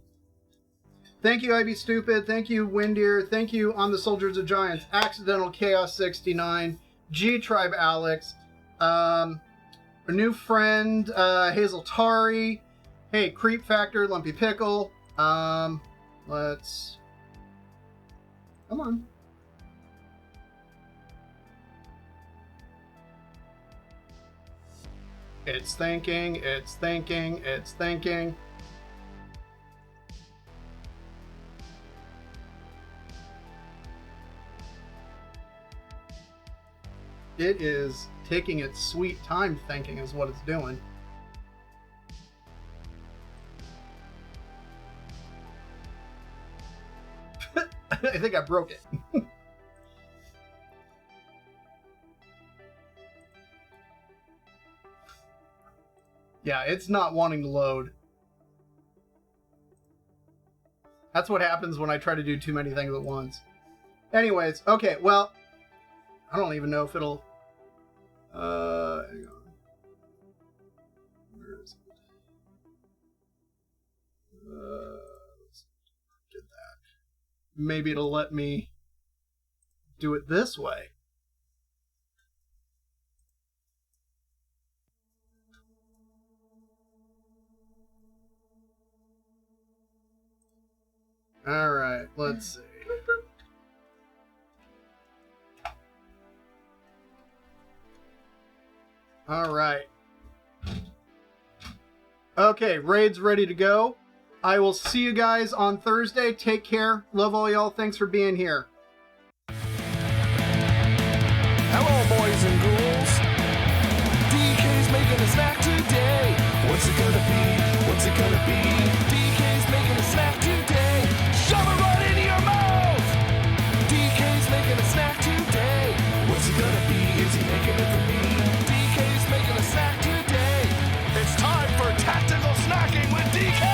Thank you, Ivy Stupid. Thank you, Windeer. Thank you, On the Soldiers of Giants. Accidental Chaos 69. G-Tribe Alex. A new friend, Hazel Tari. Hey, Creep Factor, Lumpy Pickle. Let's... Come on. It's thinking, it's thinking, it's thinking. It is taking its sweet time thinking is what it's doing. I think I broke it. Yeah, it's not wanting to load. That's what happens when I try to do too many things at once. Anyways, okay, well, I don't even know if it'll... hang on. Where is it? Let's get that. Maybe it'll let me do it this way. Alright, let's see. Alright. Okay, raid's ready to go. I will see you guys on Thursday. Take care. Love all y'all. Thanks for being here. Hello, boys and ghouls. DK's making a snack today. What's it gonna be? What's it gonna be? DK's making a snack today. Shove it right into your mouth. DK's making a snack today. What's it gonna be? Is he making it for me? DK's making a snack today. It's time for tactical snacking with DK.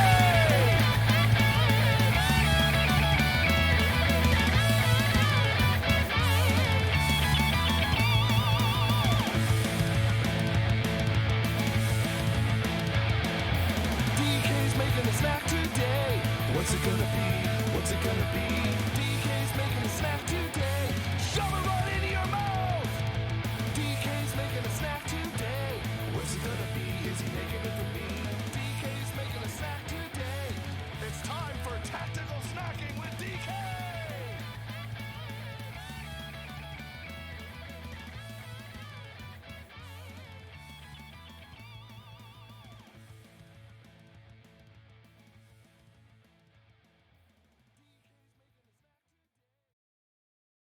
DK's making a snack today. What's it gonna be?